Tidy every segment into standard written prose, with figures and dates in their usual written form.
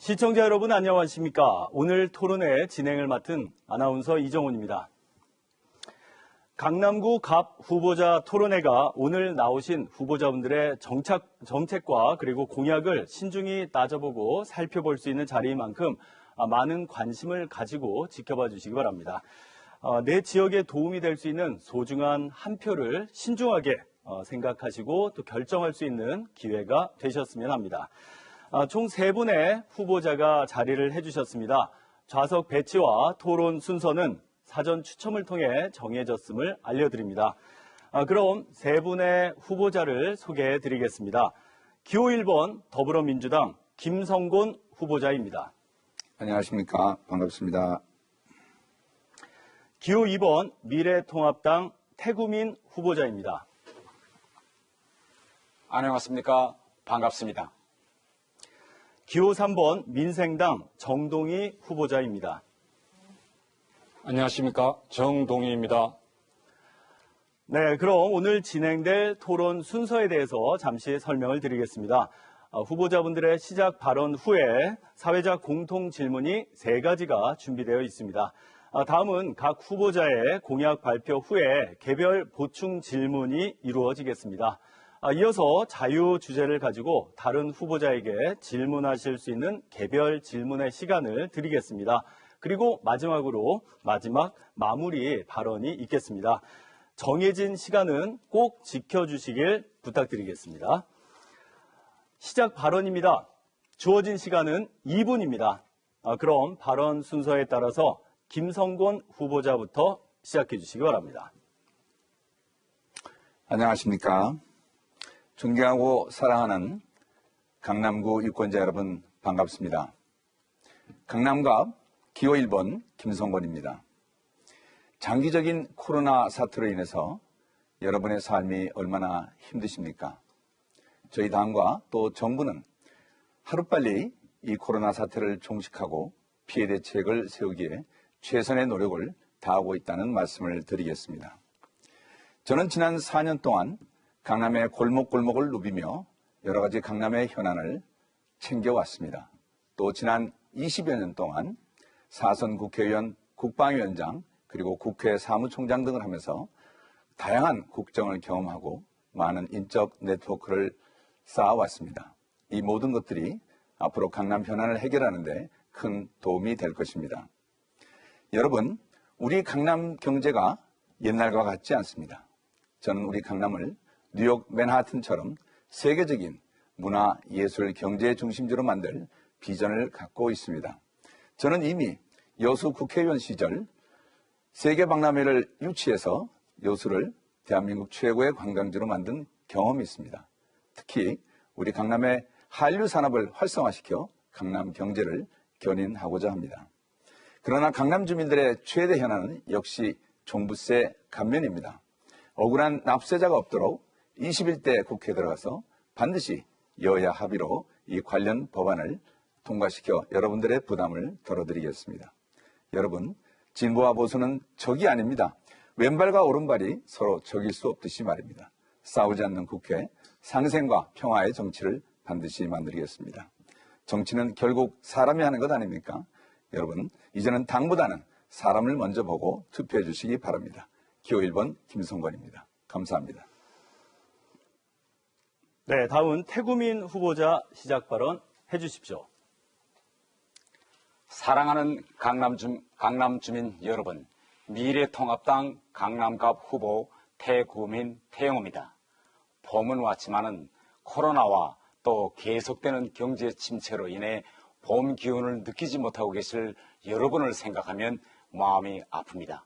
시청자 여러분 안녕하십니까? 오늘 토론회 진행을 맡은 아나운서 이정훈입니다. 강남구 갑 후보자 토론회가 오늘 나오신 후보자분들의 정책과 그리고 공약을 신중히 따져보고 살펴볼 수 있는 자리인 만큼 많은 관심을 가지고 지켜봐 주시기 바랍니다. 내 지역에 도움이 될 수 있는 소중한 한 표를 신중하게 생각하시고 또 결정할 수 있는 기회가 되셨으면 합니다. 총 3분의 후보자가 자리를 해주셨습니다. 좌석 배치와 토론 순서는 사전 추첨을 통해 정해졌음을 알려드립니다. 그럼 3분의 후보자를 소개해 드리겠습니다. 기호 1번 더불어민주당 김성곤 후보자입니다. 안녕하십니까. 반갑습니다. 기호 2번 미래통합당 태구민 후보자입니다. 안녕하십니까. 반갑습니다. 기호 3번 민생당 정동희 후보자입니다. 안녕하십니까. 정동희입니다. 네, 그럼 오늘 진행될 토론 순서에 대해서 잠시 설명을 드리겠습니다. 후보자분들의 시작 발언 후에 사회자 공통 질문이 3가지가 준비되어 있습니다. 다음은 각 후보자의 공약 발표 후에 개별 보충 질문이 이루어지겠습니다. 이어서 자유 주제를 가지고 다른 후보자에게 질문하실 수 있는 개별 질문의 시간을 드리겠습니다. 그리고 마지막으로 마무리 발언이 있겠습니다. 정해진 시간은 꼭 지켜주시길 부탁드리겠습니다. 시작 발언입니다. 주어진 시간은 2분입니다. 그럼 발언 순서에 따라서 김성곤 후보자부터 시작해 주시기 바랍니다. 안녕하십니까. 존경하고 사랑하는 강남구 유권자 여러분 반갑습니다. 강남갑 기호 1번 김성곤입니다. 장기적인 코로나 사태로 인해서 여러분의 삶이 얼마나 힘드십니까? 저희 당과 또 정부는 하루빨리 이 코로나 사태를 종식하고 피해 대책을 세우기에 최선의 노력을 다하고 있다는 말씀을 드리겠습니다. 저는 지난 4년 동안 강남의 골목골목을 누비며 여러 가지 강남의 현안을 챙겨왔습니다. 또 지난 20여 년 동안 사선 국회의원, 국방위원장, 그리고 국회 사무총장 등을 하면서 다양한 국정을 경험하고 많은 인적 네트워크를 쌓아왔습니다. 이 모든 것들이 앞으로 강남 현안을 해결하는 데 큰 도움이 될 것입니다. 여러분, 우리 강남 경제가 옛날과 같지 않습니다. 저는 우리 강남을 뉴욕 맨하튼처럼 세계적인 문화, 예술, 경제 중심지로 만들 비전을 갖고 있습니다. 저는 이미 여수 국회의원 시절 세계박람회를 유치해서 여수를 대한민국 최고의 관광지로 만든 경험이 있습니다. 특히 우리 강남의 한류 산업을 활성화시켜 강남 경제를 견인하고자 합니다. 그러나 강남 주민들의 최대 현안은 역시 종부세 감면입니다. 억울한 납세자가 없도록 21대 국회에 들어가서 반드시 여야 합의로 이 관련 법안을 통과시켜 여러분들의 부담을 덜어드리겠습니다. 여러분, 진보와 보수는 적이 아닙니다. 왼발과 오른발이 서로 적일 수 없듯이 말입니다. 싸우지 않는 국회, 상생과 평화의 정치를 반드시 만들겠습니다. 정치는 결국 사람이 하는 것 아닙니까? 여러분, 이제는 당보다는 사람을 먼저 보고 투표해 주시기 바랍니다. 기호 1번 김성곤입니다. 감사합니다. 네, 다음은 태구민 후보자 시작 발언 해주십시오. 사랑하는 강남 주민 여러분, 미래통합당 강남갑 후보 태구민 태영호입니다. 봄은 왔지만은 코로나와 또 계속되는 경제 침체로 인해 봄 기운을 느끼지 못하고 계실 여러분을 생각하면 마음이 아픕니다.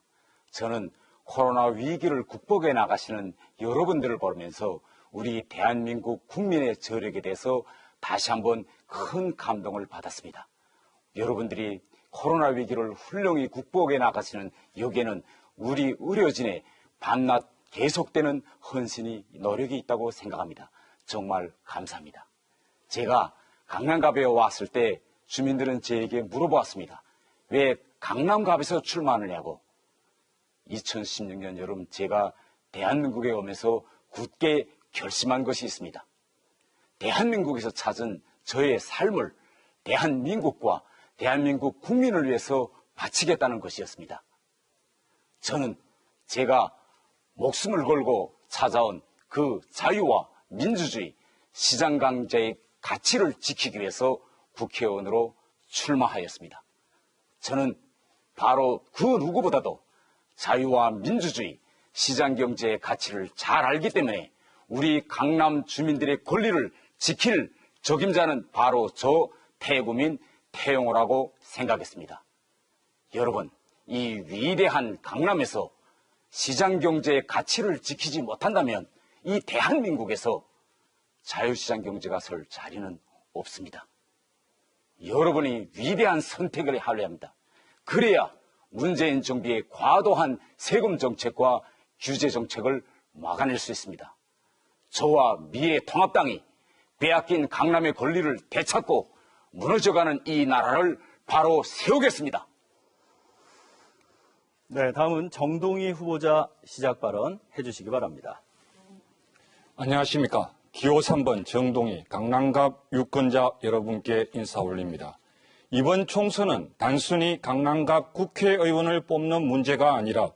저는 코로나 위기를 극복해 나가시는 여러분들을 보면서 우리 대한민국 국민의 저력에 대해서 다시 한번 큰 감동을 받았습니다. 여러분들이 코로나 위기를 훌륭히 극복해 나가시는 여기에는 우리 의료진의 밤낮 계속되는 헌신이 노력이 있다고 생각합니다. 정말 감사합니다. 제가 강남갑에 왔을 때 주민들은 저에게 물어보았습니다. 왜 강남갑에서 출마하느냐고. 2016년 여름 제가 대한민국에 오면서 굳게 결심한 것이 있습니다. 대한민국에서 찾은 저의 삶을 대한민국과 대한민국 국민을 위해서 바치겠다는 것이었습니다. 저는 제가 목숨을 걸고 찾아온 그 자유와 민주주의, 시장경제의 가치를 지키기 위해서 국회의원으로 출마하였습니다. 저는 바로 그 누구보다도 자유와 민주주의, 시장경제의 가치를 잘 알기 때문에 우리 강남 주민들의 권리를 지킬 적임자는 바로 저 태구민 태영호라고 생각했습니다. 여러분, 이 위대한 강남에서 시장경제의 가치를 지키지 못한다면 이 대한민국에서 자유시장경제가 설 자리는 없습니다. 여러분이 위대한 선택을 하려야 합니다. 그래야 문재인 정부의 과도한 세금 정책과 규제 정책을 막아낼 수 있습니다. 저와 미래통합당이 빼앗긴 강남의 권리를 되찾고 무너져가는 이 나라를 바로 세우겠습니다. 네, 다음은 정동희 후보자 시작 발언 해주시기 바랍니다. 안녕하십니까. 기호 3번 정동희 강남갑 유권자 여러분께 인사 올립니다. 이번 총선은 단순히 강남갑 국회의원을 뽑는 문제가 아니라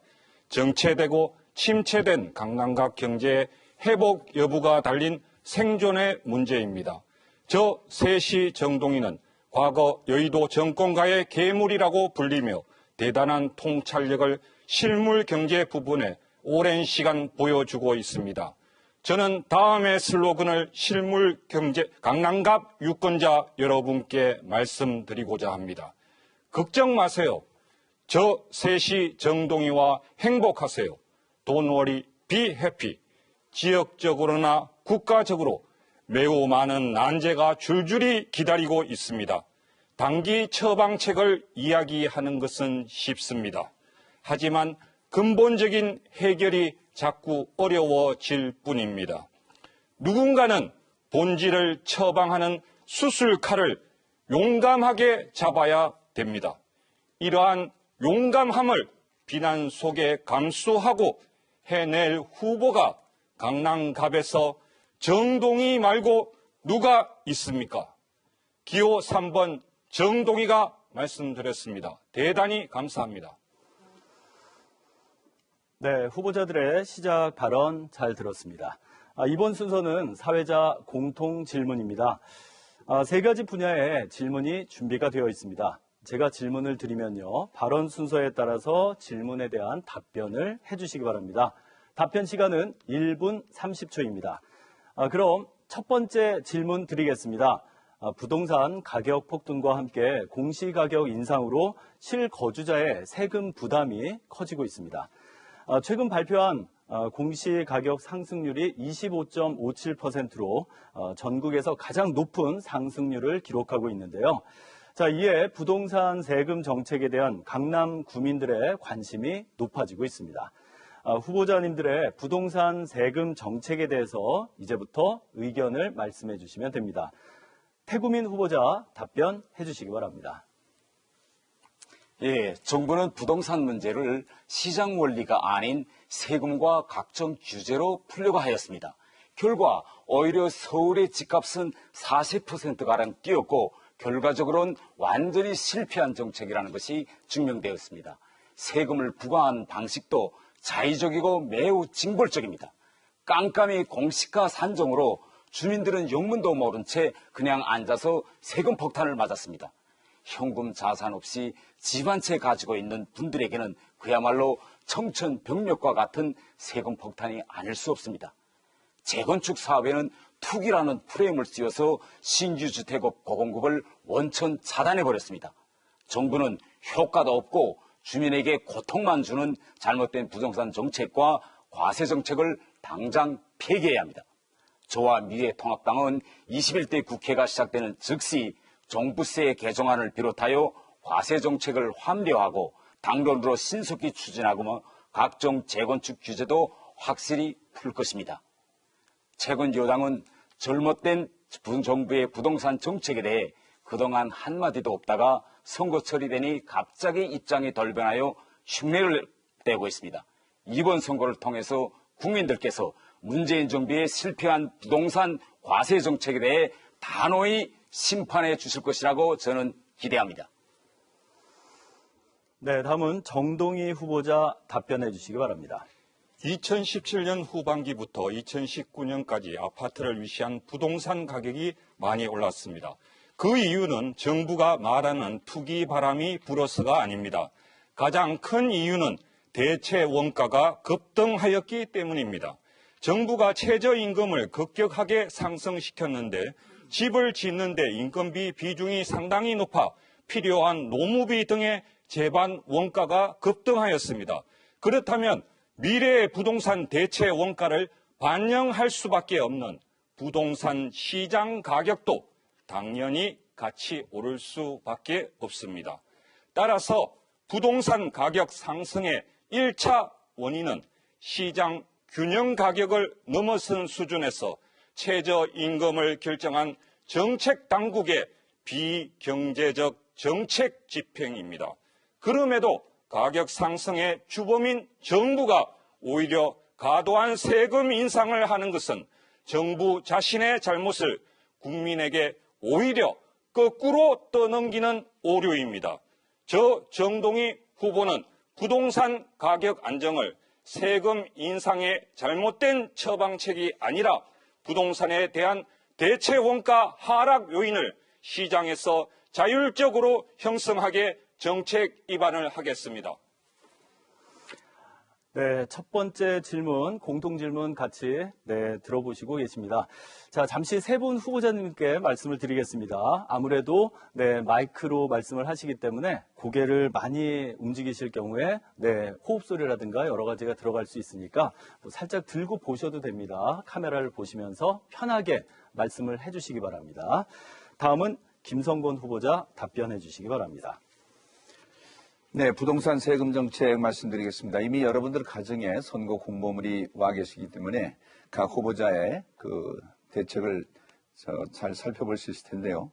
정체되고 침체된 강남갑 경제의 회복 여부가 달린 생존의 문제입니다. 저 셋이 정동희는 과거 여의도 정권가의 괴물이라고 불리며 대단한 통찰력을 실물 경제 부분에 오랜 시간 보여주고 있습니다. 저는 다음의 슬로건을 실물 경제 강남갑 유권자 여러분께 말씀드리고자 합니다. 걱정 마세요. 저 셋이 정동희와 행복하세요. Don't worry, be happy. 지역적으로나 국가적으로 매우 많은 난제가 줄줄이 기다리고 있습니다. 단기 처방책을 이야기하는 것은 쉽습니다. 하지만 근본적인 해결이 자꾸 어려워질 뿐입니다. 누군가는 본질을 처방하는 수술칼을 용감하게 잡아야 됩니다. 이러한 용감함을 비난 속에 감수하고 해낼 후보가 강남갑에서 정동희 말고 누가 있습니까? 기호 3번 정동희가 말씀드렸습니다. 대단히 감사합니다. 네, 후보자들의 시작 발언 잘 들었습니다. 이번 순서는 사회자 공통 질문입니다. 세 가지 분야의 질문이 준비가 되어 있습니다. 제가 질문을 드리면요, 발언 순서에 따라서 질문에 대한 답변을 해주시기 바랍니다. 답변 시간은 1분 30초입니다. 그럼 첫 번째 질문 드리겠습니다. 부동산 가격 폭등과 함께 공시가격 인상으로 실거주자의 세금 부담이 커지고 있습니다. 최근 발표한 공시가격 상승률이 25.57%로 전국에서 가장 높은 상승률을 기록하고 있는데요. 자, 이에 부동산 세금 정책에 대한 강남 구민들의 관심이 높아지고 있습니다. 후보자님들의 부동산 세금 정책에 대해서 이제부터 의견을 말씀해 주시면 됩니다. 태구민 후보자 답변해 주시기 바랍니다. 예, 정부는 부동산 문제를 시장 원리가 아닌 세금과 각종 규제로 풀려고 하였습니다. 결과 오히려 서울의 집값은 40%가량 뛰었고 결과적으로는 완전히 실패한 정책이라는 것이 증명되었습니다. 세금을 부과한 방식도 자의적이고 매우 징벌적입니다. 깜깜이 공시가 산정으로 주민들은 영문도 모른 채 그냥 앉아서 세금 폭탄을 맞았습니다. 현금 자산 없이 집 한 채 가지고 있는 분들에게는 그야말로 청천벽력과 같은 세금 폭탄이 아닐 수 없습니다. 재건축 사업에는 투기라는 프레임을 씌워서 신규 주택업 고공급을 원천 차단해버렸습니다. 정부는 효과도 없고 주민에게 고통만 주는 잘못된 부동산 정책과 과세 정책을 당장 폐기해야 합니다. 저와 미래통합당은 21대 국회가 시작되는 즉시 종부세 개정안을 비롯하여 과세 정책을 환대하고 당론으로 신속히 추진하고 각종 재건축 규제도 확실히 풀 것입니다. 최근 여당은 잘못된 정부의 부동산 정책에 대해 그동안 한마디도 없다가 선거철이 되니 갑자기 입장이 돌변하여 흉내를 떼고 있습니다. 이번 선거를 통해서 국민들께서 문재인 정부의 실패한 부동산 과세 정책에 대해 단호히 심판해 주실 것이라고 저는 기대합니다. 네, 다음은 정동희 후보자 답변해 주시기 바랍니다. 2017년 후반기부터 2019년까지 아파트를 위시한 부동산 가격이 많이 올랐습니다. 그 이유는 정부가 말하는 투기 바람이 불어서가 아닙니다. 가장 큰 이유는 대체 원가가 급등하였기 때문입니다. 정부가 최저임금을 급격하게 상승시켰는데 집을 짓는데 인건비 비중이 상당히 높아 필요한 노무비 등의 제반 원가가 급등하였습니다. 그렇다면 미래의 부동산 대체 원가를 반영할 수밖에 없는 부동산 시장 가격도 당연히 같이 오를 수밖에 없습니다. 따라서 부동산 가격 상승의 1차 원인은 시장 균형 가격을 넘어선 수준에서 최저임금을 결정한 정책 당국의 비경제적 정책 집행입니다. 그럼에도 가격 상승의 주범인 정부가 오히려 과도한 세금 인상을 하는 것은 정부 자신의 잘못을 국민에게 오히려 거꾸로 떠넘기는 오류입니다. 저 정동희 후보는 부동산 가격 안정을 세금 인상의 잘못된 처방책이 아니라 부동산에 대한 대체 원가 하락 요인을 시장에서 자율적으로 형성하게 정책 입안을 하겠습니다. 네, 첫 번째 질문, 공통 질문 같이 들어보시고 계십니다. 자, 잠시 세 분 후보자님께 말씀을 드리겠습니다. 아무래도 마이크로 말씀을 하시기 때문에 고개를 많이 움직이실 경우에 호흡 소리라든가 여러 가지가 들어갈 수 있으니까 살짝 들고 보셔도 됩니다. 카메라를 보시면서 편하게 말씀을 해주시기 바랍니다. 다음은 김성곤 후보자 답변해 주시기 바랍니다. 네, 부동산 세금 정책 말씀드리겠습니다. 이미 여러분들 가정에 선거 공보물이 와 계시기 때문에 각 후보자의 그 대책을 잘 살펴볼 수 있을 텐데요.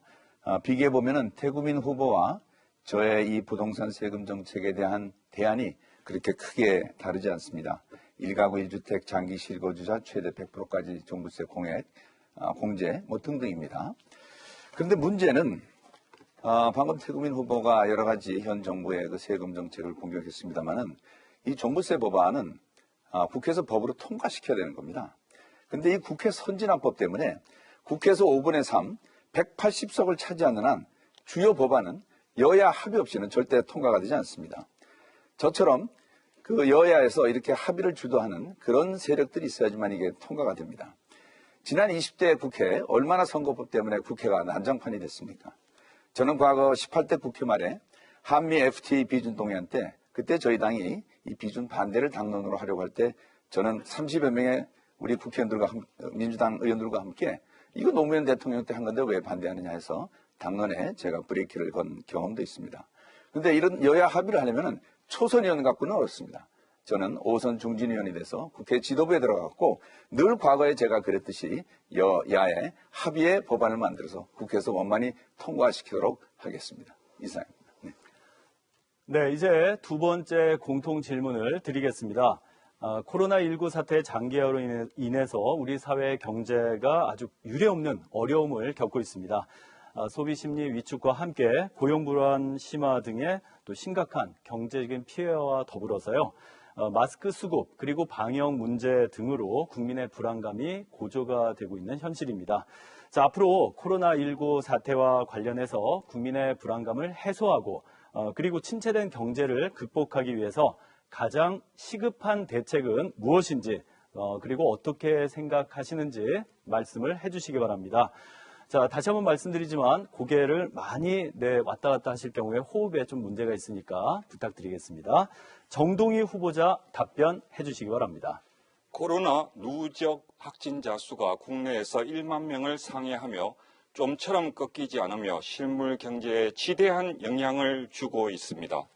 비교해 보면은 태구민 후보와 저의 이 부동산 세금 정책에 대한 대안이 그렇게 크게 다르지 않습니다. 1가구 1주택 장기 실거주자 최대 100%까지 종부세 공액, 공제 등등입니다. 그런데 문제는 방금 태구민 후보가 여러 가지 현 정부의 그 세금 정책을 공격했습니다만은 이 종부세 법안은 국회에서 법으로 통과시켜야 되는 겁니다. 그런데 이 국회 선진화법 때문에 국회에서 5분의 3, 180석을 차지하는 한 주요 법안은 여야 합의 없이는 절대 통과가 되지 않습니다. 저처럼 그 여야에서 이렇게 합의를 주도하는 그런 세력들이 있어야지만 이게 통과가 됩니다. 지난 20대 국회 얼마나 선거법 때문에 국회가 난장판이 됐습니까? 저는 과거 18대 국회 말에 한미 FTA 비준 동의안 때 그때 저희 당이 이 비준 반대를 당론으로 하려고 할 때 저는 30여 명의 우리 국회의원들과 민주당 의원들과 함께 이거 노무현 대통령 때 한 건데 왜 반대하느냐 해서 당론에 제가 브레이크를 건 경험도 있습니다. 그런데 이런 여야 합의를 하려면 초선 의원 갖고는 어렵습니다. 저는 5선 중진 의원이 돼서 국회 지도부에 들어갔고 늘 과거에 제가 그랬듯이 여야의 합의의 법안을 만들어서 국회에서 원만히 통과시키도록 하겠습니다. 이상입니다. 네, 이제 두 번째 공통 질문을 드리겠습니다. 코로나19 사태의 장기화로 인해서 우리 사회의 경제가 아주 유례없는 어려움을 겪고 있습니다. 소비 심리 위축과 함께 고용 불안 심화 등의 또 심각한 경제적인 피해와 더불어서요. 마스크 수급 그리고 방역 문제 등으로 국민의 불안감이 고조가 되고 있는 현실입니다. 자, 앞으로 코로나19 사태와 관련해서 국민의 불안감을 해소하고 그리고 침체된 경제를 극복하기 위해서 가장 시급한 대책은 무엇인지 그리고 어떻게 생각하시는지 말씀을 해주시기 바랍니다. 자, 다시 한번 말씀드리지만 고개를 많이 왔다 갔다 하실 경우에 호흡에 좀 문제가 있으니까 부탁드리겠습니다. 정동희 후보자 답변해 주시기 바랍니다. 코로나 누적 확진자 수가 국내에서 1만 명을 상회하며 좀처럼 꺾이지 않으며 실물 경제에 지대한 영향을 주고 있습니다.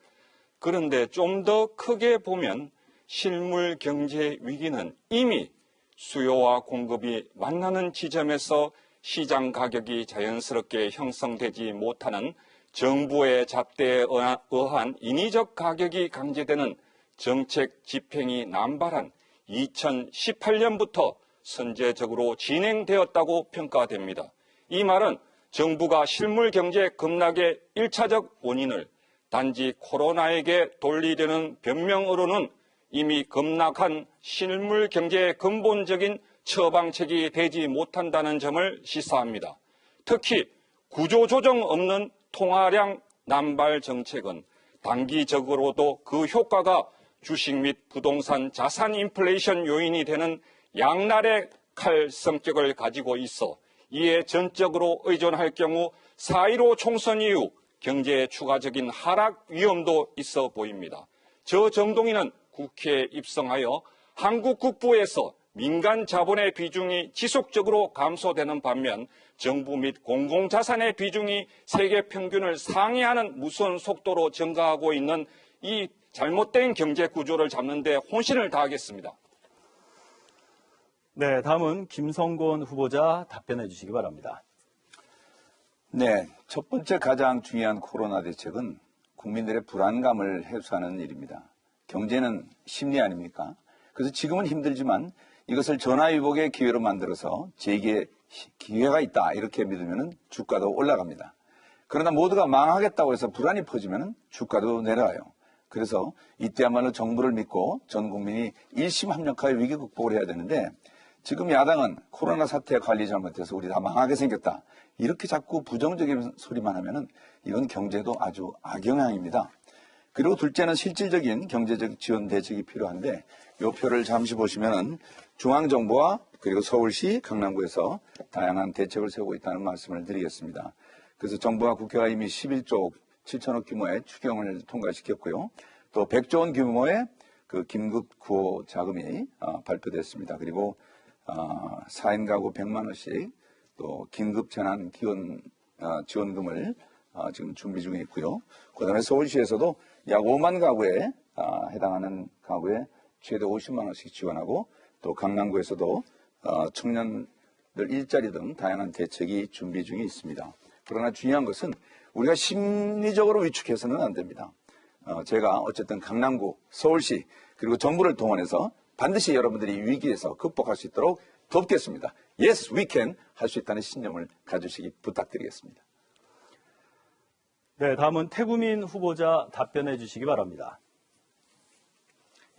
그런데 좀 더 크게 보면 실물 경제 위기는 이미 수요와 공급이 만나는 지점에서 시장 가격이 자연스럽게 형성되지 못하는 정부의 잣대에 의한 인위적 가격이 강제되는 정책 집행이 남발한 2018년부터 선제적으로 진행되었다고 평가됩니다. 이 말은 정부가 실물 경제 급락의 1차적 원인을 단지 코로나에게 돌리려는 변명으로는 이미 급락한 실물 경제의 근본적인 처방책이 되지 못한다는 점을 시사합니다. 특히 구조조정 없는 통화량 남발 정책은 단기적으로도 그 효과가 주식 및 부동산 자산 인플레이션 요인이 되는 양날의 칼 성격을 가지고 있어 이에 전적으로 의존할 경우 4.15 총선 이후 경제의 추가적인 하락 위험도 있어 보입니다. 저 정동희는 국회에 입성하여 한국 국부에서 민간 자본의 비중이 지속적으로 감소되는 반면 정부 및 공공자산의 비중이 세계 평균을 상회하는 무서운 속도로 증가하고 있는 이 잘못된 경제 구조를 잡는 데 혼신을 다하겠습니다. 네, 다음은 김성곤 후보자 답변해 주시기 바랍니다. 네, 첫 번째 가장 중요한 코로나 대책은 국민들의 불안감을 해소하는 일입니다. 경제는 심리 아닙니까? 그래서 지금은 힘들지만 이것을 전화위복의 기회로 만들어서 재기의 기회가 있다 이렇게 믿으면 주가도 올라갑니다. 그러나 모두가 망하겠다고 해서 불안이 퍼지면 주가도 내려가요. 그래서 이때야말로 정부를 믿고 전 국민이 일심합력하여 위기 극복을 해야 되는데 지금 야당은 코로나 사태 관리 잘못해서 우리 다 망하게 생겼다. 이렇게 자꾸 부정적인 소리만 하면은 이건 경제도 아주 악영향입니다. 그리고 둘째는 실질적인 경제적 지원 대책이 필요한데 이 표를 잠시 보시면은 중앙정부와 그리고 서울시, 강남구에서 다양한 대책을 세우고 있다는 말씀을 드리겠습니다. 그래서 정부와 국회가 이미 11조 7천억 규모의 추경을 통과시켰고요. 또 100조 원 규모의 그 긴급 구호 자금이 발표됐습니다. 그리고 4인 가구 100만 원씩 또 긴급 재난 기원 지원금을 지금 준비 중에 있고요. 그다음에 서울시에서도 약 5만 가구에 해당하는 가구에 최대 50만 원씩 지원하고 또 강남구에서도 청년들 일자리 등 다양한 대책이 준비 중에 있습니다. 그러나 중요한 것은 우리가 심리적으로 위축해서는 안 됩니다. 제가 어쨌든 강남구, 서울시 그리고 정부를 동원해서 반드시 여러분들이 위기에서 극복할 수 있도록 돕겠습니다. Yes, we can 할 수 있다는 신념을 가지시기 부탁드리겠습니다. 네, 다음은 태구민 후보자 답변해 주시기 바랍니다.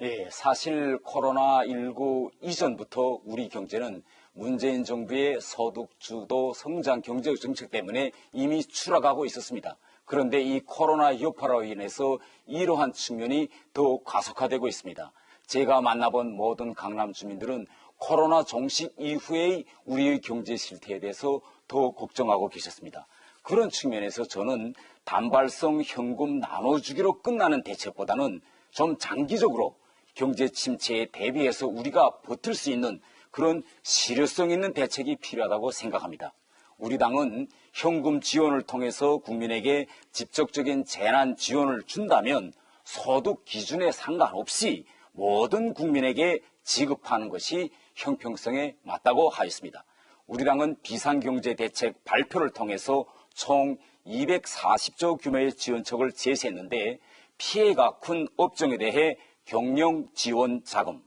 예, 사실 코로나19 이전부터 우리 경제는 문재인 정부의 소득주도 성장 경제 정책 때문에 이미 추락하고 있었습니다. 그런데 이 코로나 여파로 인해서 이러한 측면이 더 가속화되고 있습니다. 제가 만나본 모든 강남 주민들은 코로나 종식 이후의 우리의 경제 실태에 대해서 더 걱정하고 계셨습니다. 그런 측면에서 저는 단발성 현금 나눠주기로 끝나는 대책보다는 좀 장기적으로 경제 침체에 대비해서 우리가 버틸 수 있는 그런 실효성 있는 대책이 필요하다고 생각합니다. 우리 당은 현금 지원을 통해서 국민에게 직접적인 재난 지원을 준다면 소득 기준에 상관없이 모든 국민에게 지급하는 것이 형평성에 맞다고 하였습니다. 우리 당은 비상경제대책 발표를 통해서 총 240조 규모의 지원책을 제시했는데 피해가 큰 업종에 대해 경영 지원 자금,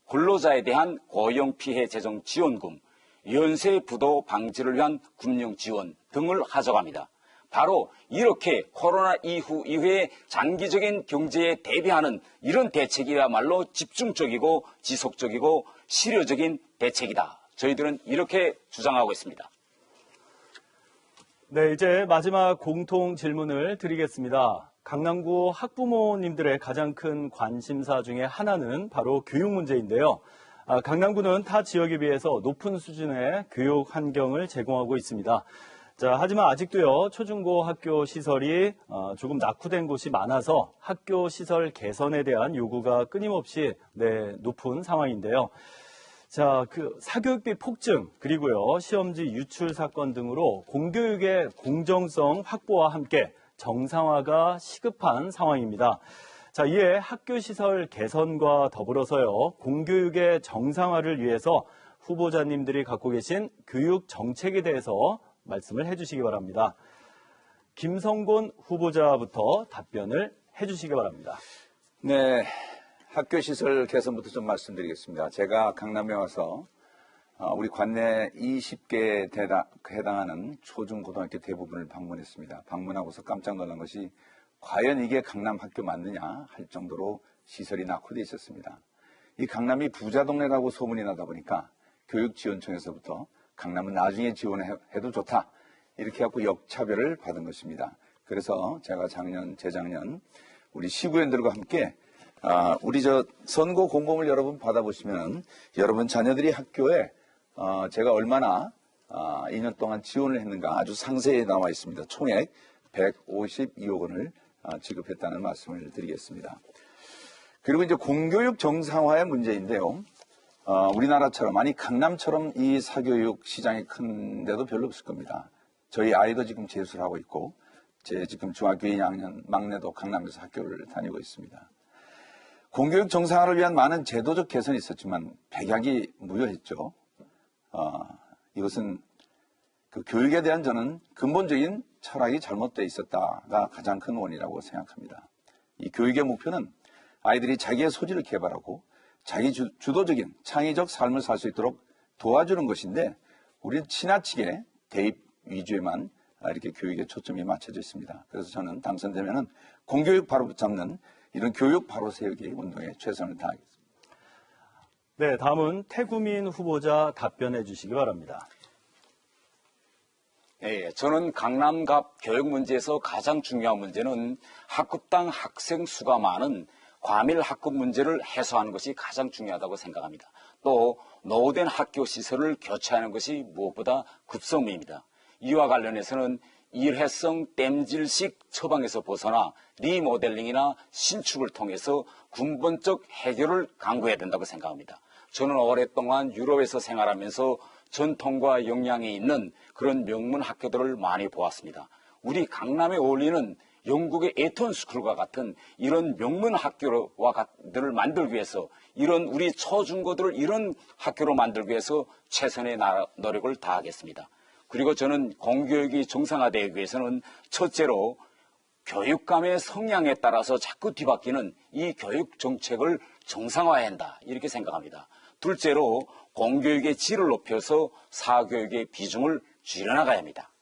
근로자에 대한 고용 피해 재정 지원금, 연쇄 부도 방지를 위한 금융 지원 등을 가져갑니다. 바로 이렇게 코로나 이후에 장기적인 경제에 대비하는 이런 대책이야말로 집중적이고 지속적이고 실효적인 대책이다. 저희들은 이렇게 주장하고 있습니다. 네, 이제 마지막 공통 질문을 드리겠습니다. 강남구 학부모님들의 가장 큰 관심사 중에 하나는 바로 교육 문제인데요. 강남구는 타 지역에 비해서 높은 수준의 교육 환경을 제공하고 있습니다. 자, 하지만 아직도요, 초중고 학교 시설이 조금 낙후된 곳이 많아서 학교 시설 개선에 대한 요구가 끊임없이 높은 상황인데요. 자, 사교육비 폭증, 그리고요, 시험지 유출 사건 등으로 공교육의 공정성 확보와 함께 정상화가 시급한 상황입니다. 자, 이에 학교 시설 개선과 더불어서요, 공교육의 정상화를 위해서 후보자님들이 갖고 계신 교육 정책에 대해서 말씀을 해주시기 바랍니다. 김성곤 후보자부터 답변을 해주시기 바랍니다. 네, 학교 시설 개선부터 좀 말씀드리겠습니다. 제가 강남에 와서 우리 관내 20개에 해당하는 초중고등학교 대부분을 방문했습니다. 방문하고서 깜짝 놀란 것이 과연 이게 강남 학교 맞느냐 할 정도로 시설이 낙후되어 있었습니다. 이 강남이 부자 동네라고 소문이 나다 보니까 교육지원청에서부터 강남은 나중에 지원해도 좋다 이렇게 해갖고 역차별을 받은 것입니다. 그래서 제가 재작년 우리 시구위원들과 함께 우리 선거 공고를 여러분 받아보시면 여러분 자녀들이 학교에 제가 얼마나 2년 동안 지원을 했는가 아주 상세히 나와 있습니다. 총액 152억 원을 지급했다는 말씀을 드리겠습니다. 그리고 이제 공교육 정상화의 문제인데요. 우리나라처럼 아니 강남처럼 이 사교육 시장이 큰 데도 별로 없을 겁니다. 저희 아이도 지금 재수를 하고 있고 제 지금 중학교 2학년 막내도 강남에서 학교를 다니고 있습니다. 공교육 정상화를 위한 많은 제도적 개선이 있었지만 백약이 무효했죠. 이것은 그 교육에 대한 저는 근본적인 철학이 잘못되어 있었다가 가장 큰 원인이라고 생각합니다. 이 교육의 목표는 아이들이 자기의 소질을 개발하고 자기 주도적인 창의적 삶을 살 수 있도록 도와주는 것인데 우리는 지나치게 대입 위주에만 이렇게 교육에 초점이 맞춰져 있습니다. 그래서 저는 당선되면은 공교육 바로 잡는 이런 교육 바로 세우기 운동에 최선을 다하겠습니다. 네, 다음은 태구민 후보자 답변해 주시기 바랍니다. 네, 저는 강남갑 교육 문제에서 가장 중요한 문제는 학급당 학생 수가 많은 과밀 학급 문제를 해소하는 것이 가장 중요하다고 생각합니다. 또 노후된 학교 시설을 교체하는 것이 무엇보다 급선무입니다. 이와 관련해서는 일회성 땜질식 처방에서 벗어나 리모델링이나 신축을 통해서 근본적 해결을 강구해야 된다고 생각합니다. 저는 오랫동안 유럽에서 생활하면서 전통과 영향이 있는 그런 명문 학교들을 많이 보았습니다. 우리 강남에 어울리는 영국의 에턴 스쿨과 같은 이런 명문 학교들을 만들기 위해서 이런 우리 초중고들을 이런 학교로 만들기 위해서 최선의 노력을 다하겠습니다. 그리고 저는 공교육이 정상화되기 위해서는 첫째로 교육감의 성향에 따라서 자꾸 뒤바뀌는 이 교육 정책을 정상화해야 한다 이렇게 생각합니다. 둘째로 공교육의 질을 높여서 사교육의 비중을 줄여나가야 합니다.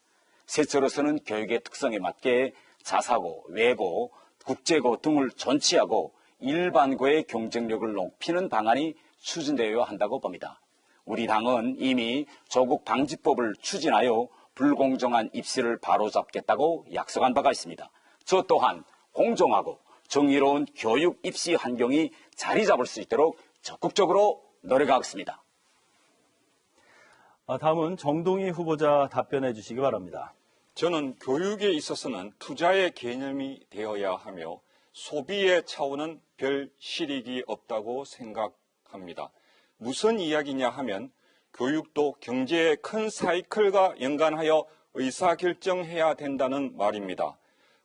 셋째로서는 교육의 특성에 맞게 자사고, 외고, 국제고 등을 존치하고 일반고의 경쟁력을 높이는 방안이 추진되어야 한다고 봅니다. 우리 당은 이미 조국 방지법을 추진하여 불공정한 입시를 바로잡겠다고 약속한 바가 있습니다. 저 또한 공정하고 정의로운 교육 입시 환경이 자리 잡을 수 있도록 적극적으로 노력하겠습니다. 다음은 정동희 후보자 답변해 주시기 바랍니다. 저는 교육에 있어서는 투자의 개념이 되어야 하며 소비의 차원은 별 실익이 없다고 생각합니다. 무슨 이야기냐 하면 교육도 경제의 큰 사이클과 연관하여 의사결정해야 된다는 말입니다.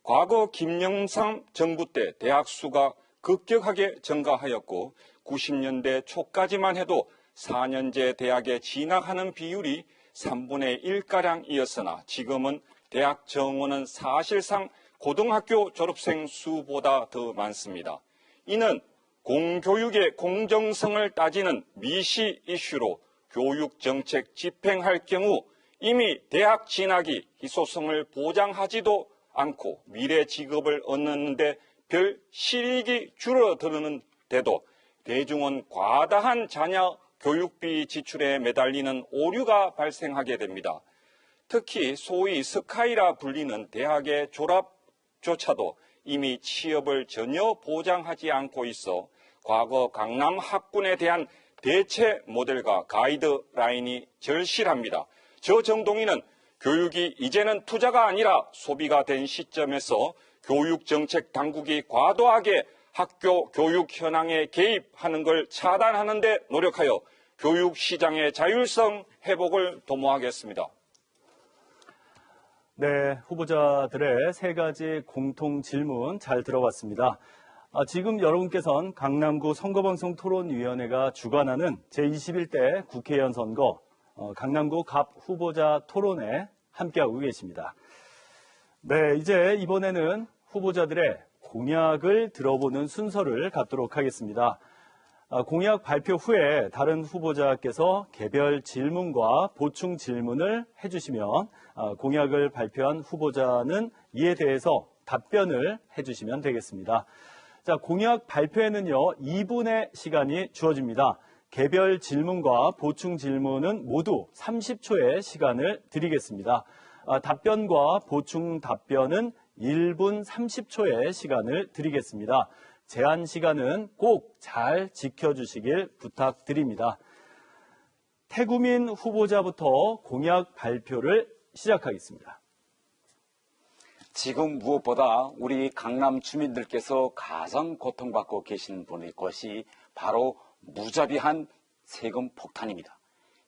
과거 김영삼 정부 때 대학 수가 급격하게 증가하였고 90년대 초까지만 해도 4년제 대학에 진학하는 비율이 3분의 1가량이었으나 지금은 대학 정원은 사실상 고등학교 졸업생 수보다 더 많습니다. 이는 공교육의 공정성을 따지는 미시 이슈로 교육정책 집행할 경우 이미 대학 진학이 희소성을 보장하지도 않고 미래 직업을 얻는데 별 실익이 줄어드는데도 대중은 과다한 자녀 교육비 지출에 매달리는 오류가 발생하게 됩니다. 특히 소위 스카이라 불리는 대학의 졸업조차도 이미 취업을 전혀 보장하지 않고 있어 과거 강남 학군에 대한 대체 모델과 가이드라인이 절실합니다. 저 정동희는 교육이 이제는 투자가 아니라 소비가 된 시점에서 교육정책 당국이 과도하게 학교 교육 현황에 개입하는 걸 차단하는 데 노력하여 교육 시장의 자율성 회복을 도모하겠습니다. 네, 후보자들의 세 가지 공통 질문 잘 들어봤습니다. 지금 여러분께서는 강남구 선거방송 토론위원회가 주관하는 제21대 국회의원 선거 강남구 갑 후보자 토론에 함께하고 계십니다. 네, 이제 이번에는 후보자들의 공약을 들어보는 순서를 갖도록 하겠습니다. 공약 발표 후에 다른 후보자께서 개별 질문과 보충 질문을 해주시면 공약을 발표한 후보자는 이에 대해서 답변을 해주시면 되겠습니다. 자, 공약 발표에는요, 2분의 시간이 주어집니다. 개별 질문과 보충 질문은 모두 30초의 시간을 드리겠습니다. 답변과 보충 답변은 1분 30초의 시간을 드리겠습니다. 제한 시간은 꼭 잘 지켜주시길 부탁드립니다. 태구민 후보자부터 공약 발표를 시작하겠습니다. 지금 무엇보다 우리 강남 주민들께서 가장 고통받고 계신 것이 바로 무자비한 세금 폭탄입니다.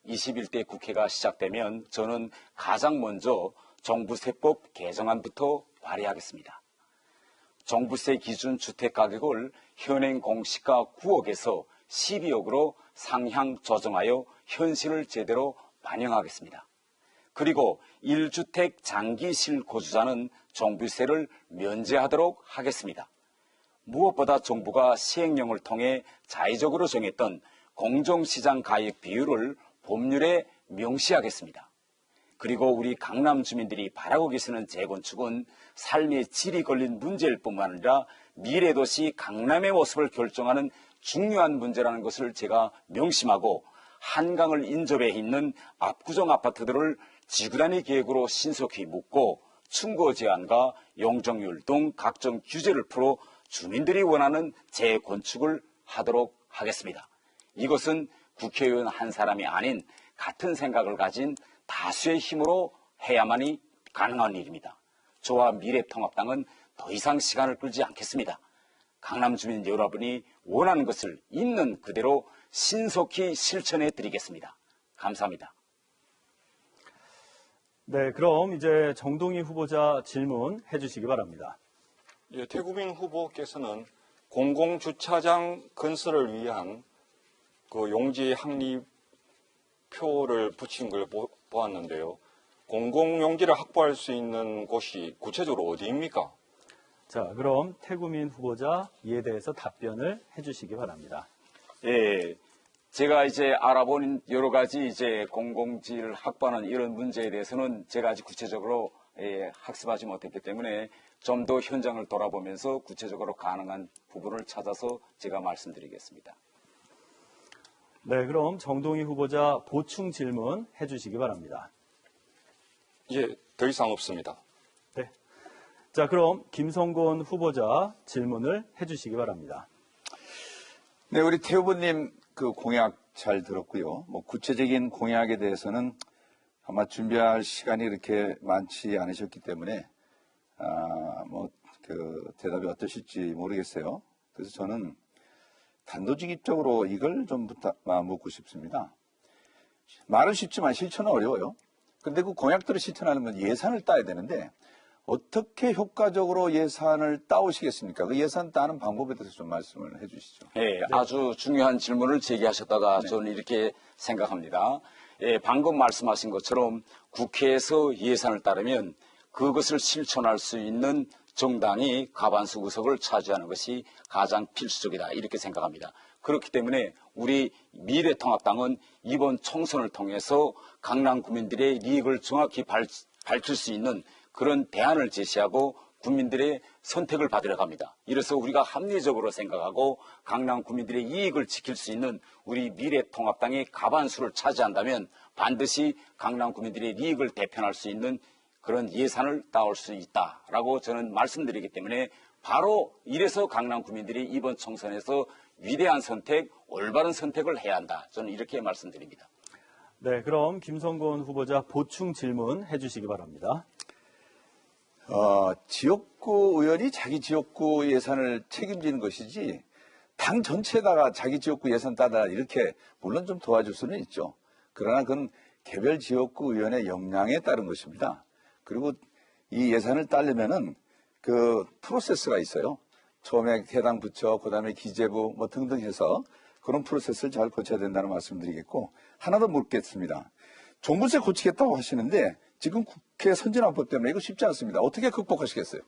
21대 국회가 시작되면 저는 가장 먼저 종부세법 개정안부터 발의하겠습니다. 종부세 기준 주택가격을 현행 공시가 9억에서 12억으로 상향 조정하여 현실을 제대로 반영하겠습니다. 그리고 1주택 장기 실거주자는 종부세를 면제하도록 하겠습니다. 무엇보다 정부가 시행령을 통해 자의적으로 정했던 공정시장 가액 비율을 법률에 명시하겠습니다. 그리고 우리 강남 주민들이 바라고 계시는 재건축은 삶의 질이 걸린 문제일 뿐만 아니라 미래도시 강남의 모습을 결정하는 중요한 문제라는 것을 제가 명심하고 한강을 인접해 있는 압구정 아파트들을 지구단위 계획으로 신속히 묻고 충고 제한과 용적률 등 각종 규제를 풀어 주민들이 원하는 재건축을 하도록 하겠습니다. 이것은 국회의원 한 사람이 아닌 같은 생각을 가진 다수의 힘으로 해야만이 가능한 일입니다. 저와 미래통합당은 더 이상 시간을 끌지 않겠습니다. 강남 주민 여러분이 원하는 것을 있는 그대로 신속히 실천해 드리겠습니다. 감사합니다. 네, 그럼 이제 정동희 후보자 질문해 주시기 바랍니다. 예, 태구민 후보께서는 공공주차장 건설을 위한 그 용지 확립표를 붙인 걸 보았는데요. 공공용지를 확보할 수 있는 곳이 구체적으로 어디입니까? 자, 그럼 태구민 후보자 이에 대해서 답변을 해주시기 바랍니다. 예, 제가 이제 알아본 여러 가지 이제 공공지를 확보하는 이런 문제에 대해서는 제가 아직 구체적으로 학습하지 못했기 때문에 좀 더 현장을 돌아보면서 구체적으로 가능한 부분을 찾아서 제가 말씀드리겠습니다. 네, 그럼 정동희 후보자 보충 질문 해주시기 바랍니다. 예, 더 이상 없습니다. 네. 자, 그럼 김성곤 후보자 질문을 해주시기 바랍니다. 네, 우리 태 후보님 그 공약 잘 들었고요. 뭐 구체적인 공약에 대해서는 아마 준비할 시간이 그렇게 많지 않으셨기 때문에 그 대답이 어떠실지 모르겠어요. 그래서 저는 단도직입적으로 이걸 좀 묻고 싶습니다. 말은 쉽지만 실천은 어려워요. 근데 그 공약들을 실천하려면 예산을 따야 되는데 어떻게 효과적으로 예산을 따오시겠습니까? 그 예산 따는 방법에 대해서 좀 말씀을 해 주시죠. 네, 아주 중요한 질문을 제기하셨다가 저는 이렇게 생각합니다. 방금 말씀하신 것처럼 국회에서 예산을 따르면 그것을 실천할 수 있는 정당이 과반수 의석을 차지하는 것이 가장 필수적이다 이렇게 생각합니다. 그렇기 때문에 우리 미래통합당은 이번 총선을 통해서 강남 국민들의 이익을 정확히 밝힐 수 있는 그런 대안을 제시하고 국민들의 선택을 받으려 합니다. 이래서 우리가 합리적으로 생각하고 강남 국민들의 이익을 지킬 수 있는 우리 미래통합당의 과반수를 차지한다면 반드시 강남 국민들의 이익을 대표할 수 있는 그런 예산을 따올 수 있다라고 저는 말씀드리기 때문에 바로 이래서 강남 국민들이 이번 총선에서 위대한 선택, 올바른 선택을 해야 한다. 저는 이렇게 말씀드립니다. 네, 그럼 김성곤 후보자 보충 질문 해주시기 바랍니다. 지역구 의원이 자기 지역구 예산을 책임지는 것이지 당 전체다가 자기 지역구 예산 따다 이렇게 물론 좀 도와줄 수는 있죠. 그러나 그건 개별 지역구 의원의 역량에 따른 것입니다. 그리고 이 예산을 따려면은 그 프로세스가 있어요. 처음에 해당 부처, 그 다음에 기재부 뭐 등등 해서 그런 프로세스를 잘 거쳐야 된다는 말씀드리겠고 하나 더 묻겠습니다. 종부세 고치겠다고 하시는데 지금 국회 선진화법 때문에 이거 쉽지 않습니다. 어떻게 극복하시겠어요?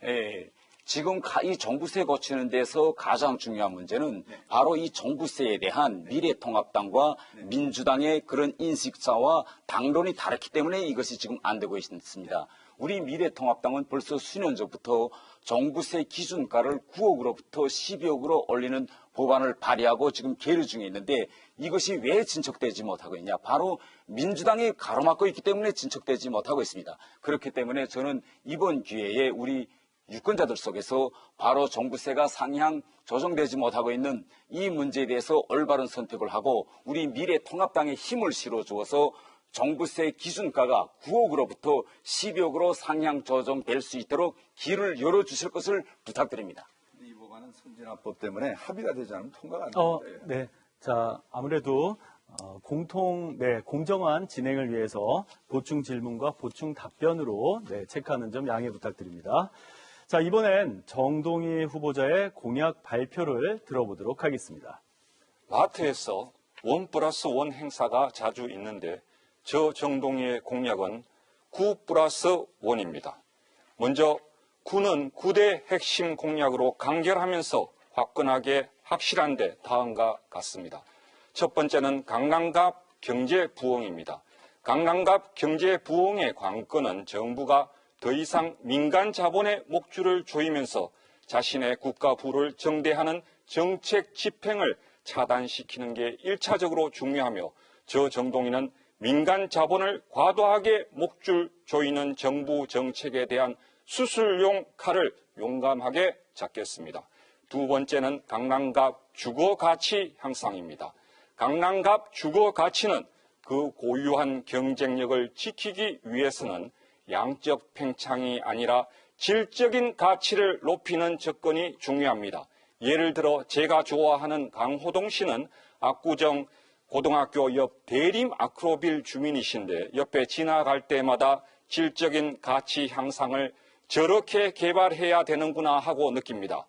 예, 지금 이 종부세 고치는 데서 가장 중요한 문제는 바로 이 종부세에 대한 미래통합당과 민주당의 그런 인식자와 당론이 다르기 때문에 이것이 지금 안 되고 있습니다. 우리 미래통합당은 벌써 수년 전부터 종부세 기준가를 9억으로부터 12억으로 올리는 법안을 발의하고 지금 계류 중에 있는데 이것이 왜 진척되지 못하고 있냐? 바로 민주당이 가로막고 있기 때문에 진척되지 못하고 있습니다. 그렇기 때문에 저는 이번 기회에 우리 유권자들 속에서 바로 종부세가 상향 조정되지 못하고 있는 이 문제에 대해서 올바른 선택을 하고 우리 미래통합당에 힘을 실어주어서 종부세 기준가가 9억으로부터 12억으로 상향 조정될 수 있도록 길을 열어주실 것을 부탁드립니다. 이 법안은 선진화법 때문에 합의가 되지 않으면 통과가 안 됩니다. 네. 자, 아무래도 공정한 진행을 위해서 보충 질문과 보충 답변으로 체크하는 점 양해 부탁드립니다. 자, 이번엔 정동희 후보자의 공약 발표를 들어보도록 하겠습니다. 마트에서 1+1 행사가 자주 있는데 저 정동희의 공약은 9+1입니다. 먼저 9는 9대 핵심 공약으로 간결하면서 화끈하게 확실한데 다음과 같습니다. 첫 번째는 강남갑 경제 부흥입니다. 강남갑 경제 부흥의 관건은 정부가 더 이상 민간 자본의 목줄을 조이면서 자신의 국가 부를 정대하는 정책 집행을 차단시키는 게 1차적으로 중요하며 저 정동희는 민간 자본을 과도하게 목줄 조이는 정부 정책에 대한 수술용 칼을 용감하게 잡겠습니다. 두 번째는 강남갑 주거 가치 향상입니다. 강남갑 주거 가치는 그 고유한 경쟁력을 지키기 위해서는 양적 팽창이 아니라 질적인 가치를 높이는 접근이 중요합니다. 예를 들어 제가 좋아하는 강호동 씨는 압구정 고등학교 옆 대림 아크로빌 주민이신데 옆에 지나갈 때마다 질적인 가치 향상을 저렇게 개발해야 되는구나 하고 느낍니다.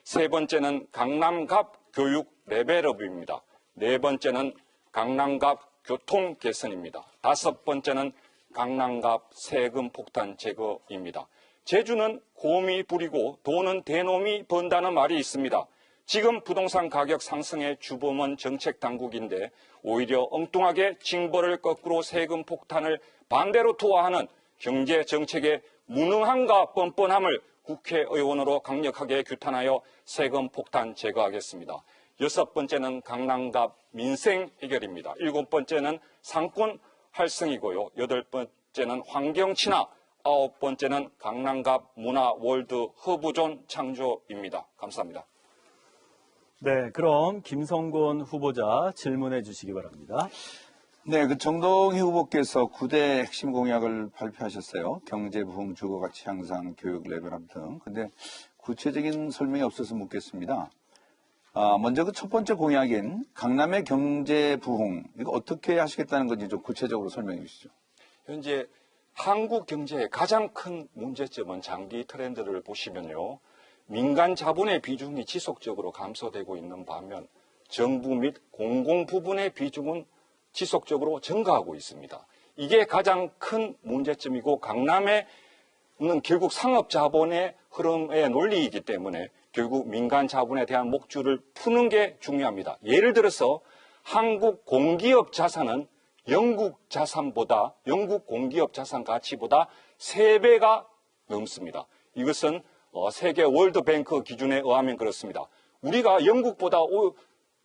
세 번째는 강남갑 교육 레벨업입니다. 네 번째는 강남갑 교통 개선입니다. 다섯 번째는 강남갑 세금 폭탄 제거입니다. 제주는 곰이 부리고 돈은 대놈이 번다는 말이 있습니다. 지금 부동산 가격 상승의 주범은 정책 당국인데 오히려 엉뚱하게 징벌을 거꾸로 세금 폭탄을 반대로 투하하는 경제 정책의 무능함과 뻔뻔함을 국회의원으로 강력하게 규탄하여 세금 폭탄 제거하겠습니다. 여섯 번째는 강남갑 민생 해결입니다. 일곱 번째는 상권 활성이고요. 여덟 번째는 환경 친화, 아홉 번째는 강남갑 문화 월드 허브존 창조입니다. 감사합니다. 네, 그럼 김성곤 후보자 질문해 주시기 바랍니다. 네, 그 정동희 후보께서 9대 핵심 공약을 발표하셨어요. 경제 부흥, 주거 가치 향상, 교육 레벨업 등. 근데 구체적인 설명이 없어서 묻겠습니다. 먼저 그 첫 번째 공약인 강남의 경제 부흥, 이거 어떻게 하시겠다는 건지 좀 구체적으로 설명해 주시죠. 현재 한국 경제의 가장 큰 문제점은 장기 트렌드를 보시면요. 민간 자본의 비중이 지속적으로 감소되고 있는 반면 정부 및 공공 부분의 비중은 지속적으로 증가하고 있습니다. 이게 가장 큰 문제점이고 강남에는 결국 상업 자본의 흐름의 논리이기 때문에 결국 민간 자본에 대한 목줄을 푸는 게 중요합니다. 예를 들어서 한국 공기업 자산은 영국 공기업 자산 가치보다 3배가 넘습니다. 이것은 세계 월드뱅크 기준에 의하면 그렇습니다. 우리가 영국보다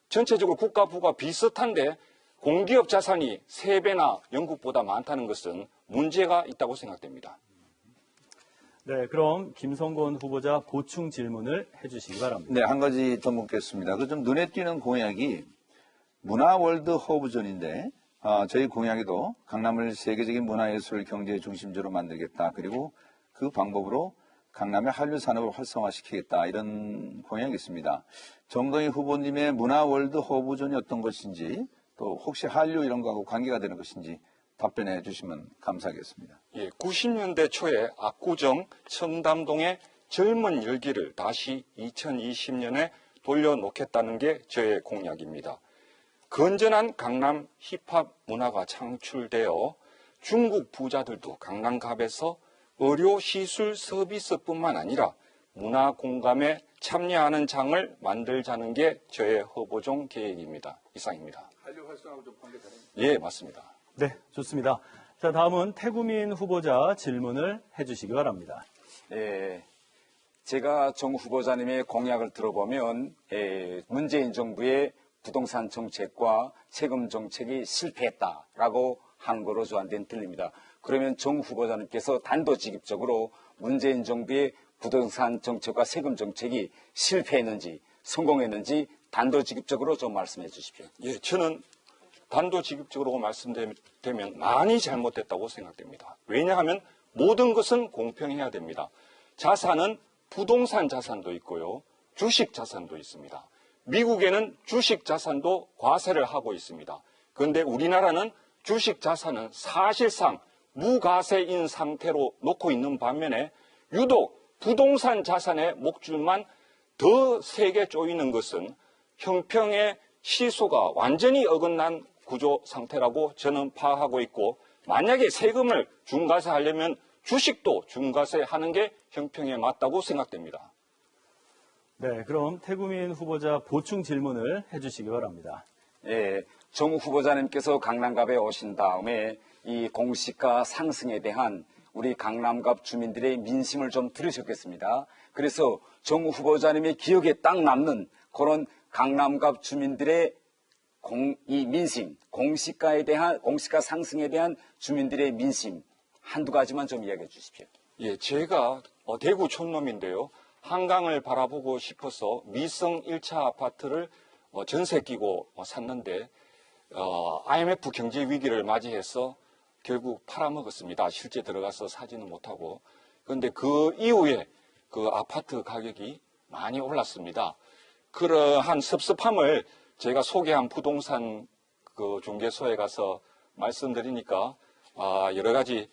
전체적으로 국가 부가 비슷한데 공기업 자산이 3배나 영국보다 많다는 것은 문제가 있다고 생각됩니다. 네, 그럼 김성곤 후보자 보충 질문을 해주시기 바랍니다. 네, 한 가지 더 묻겠습니다. 그 좀 눈에 띄는 공약이 문화 월드 허브존인데 저희 공약에도 강남을 세계적인 문화예술 경제 중심지로 만들겠다. 그리고 그 방법으로 강남의 한류 산업을 활성화시키겠다. 이런 공약이 있습니다. 정동희 후보님의 문화 월드 허브존이 어떤 것인지 또 혹시 한류 이런 거하고 관계가 되는 것인지 답변해 주시면 감사하겠습니다. 예, 90년대 초에 압구정 청담동의 젊은 열기를 다시 2020년에 돌려놓겠다는 게 저의 공약입니다. 건전한 강남 힙합 문화가 창출되어 중국 부자들도 강남갑에서 의료 시술 서비스뿐만 아니라 문화 공감에 참여하는 장을 만들자는 게 저의 후보종 계획입니다. 이상입니다. 한류 활성화하고 좀 관계되는. 예, 맞습니다. 네, 좋습니다. 자, 다음은 태구민 후보자 질문을 해주시기 바랍니다. 예, 제가 정 후보자님의 공약을 들어보면 문재인 정부의 부동산 정책과 세금 정책이 실패했다라고 하는 거로 저한테는 들립니다. 그러면 정 후보자님께서 단도직입적으로 문재인 정부의 부동산 정책과 세금 정책이 실패했는지 성공했는지 단도직입적으로 좀 말씀해 주십시오. 예, 저는 단도직입적으로 말씀드리면 많이 잘못됐다고 생각됩니다. 왜냐하면 모든 것은 공평해야 됩니다. 자산은 부동산 자산도 있고요. 주식 자산도 있습니다. 미국에는 주식 자산도 과세를 하고 있습니다. 그런데 우리나라는 주식 자산은 사실상 무과세인 상태로 놓고 있는 반면에 유독 부동산 자산의 목줄만 더 세게 조이는 것은 형평의 시소가 완전히 어긋난 구조 상태라고 저는 파악하고 있고, 만약에 세금을 중과세하려면 주식도 중과세하는 게 형평에 맞다고 생각됩니다. 네, 그럼 태구민 후보자 보충 질문을 해주시기 바랍니다. 예, 정 후보자님께서 강남갑에 오신 다음에 이 공시가 상승에 대한 우리 강남갑 주민들의 민심을 좀 들으셨겠습니다. 그래서 정 후보자님의 기억에 딱 남는 그런 강남갑 주민들의 이 민심, 공시가 상승에 대한 주민들의 민심 한두 가지만 좀 이야기해 주십시오. 예, 제가 대구 촌놈인데요. 한강을 바라보고 싶어서 미성 1차 아파트를 전세 끼고 샀는데 IMF 경제 위기를 맞이해서 결국 팔아먹었습니다. 실제 들어가서 사지는 못하고. 그런데 그 이후에 그 아파트 가격이 많이 올랐습니다. 그러한 섭섭함을 제가 소개한 부동산 그 중개소에 가서 말씀드리니까 여러 가지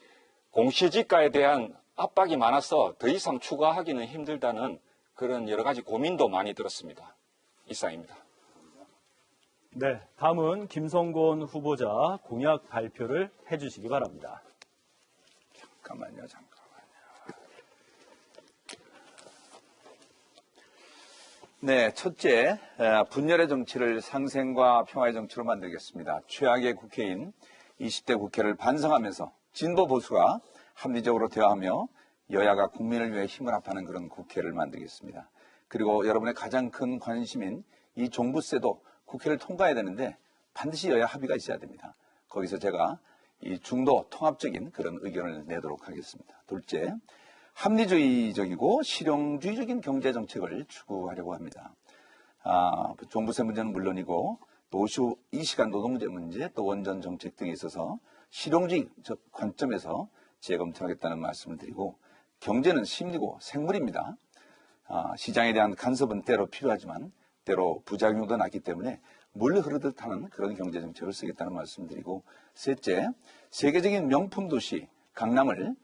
공시지가에 대한 압박이 많아서 더 이상 추가하기는 힘들다는 그런 여러 가지 고민도 많이 들었습니다. 이상입니다. 네, 다음은 김성곤 후보자 공약 발표를 해주시기 바랍니다. 잠깐만요. 네, 첫째, 분열의 정치를 상생과 평화의 정치로 만들겠습니다. 최악의 국회인 20대 국회를 반성하면서 진보 보수가 합리적으로 대화하며 여야가 국민을 위해 힘을 합하는 그런 국회를 만들겠습니다. 그리고 여러분의 가장 큰 관심인 이 종부세도 국회를 통과해야 되는데 반드시 여야 합의가 있어야 됩니다. 거기서 제가 이 중도 통합적인 그런 의견을 내도록 하겠습니다. 둘째, 합리주의적이고 실용주의적인 경제정책을 추구하려고 합니다. 종부세 문제는 물론이고 또 52시간 노동제 문제, 또 원전 정책 등에 있어서 실용주의적 관점에서 재검토하겠다는 말씀을 드리고, 경제는 심리고 생물입니다. 시장에 대한 간섭은 때로 필요하지만 때로 부작용도 났기 때문에 물 흐르듯 하는 그런 경제정책을 쓰겠다는 말씀을 드리고, 셋째, 세계적인 명품 도시 강남을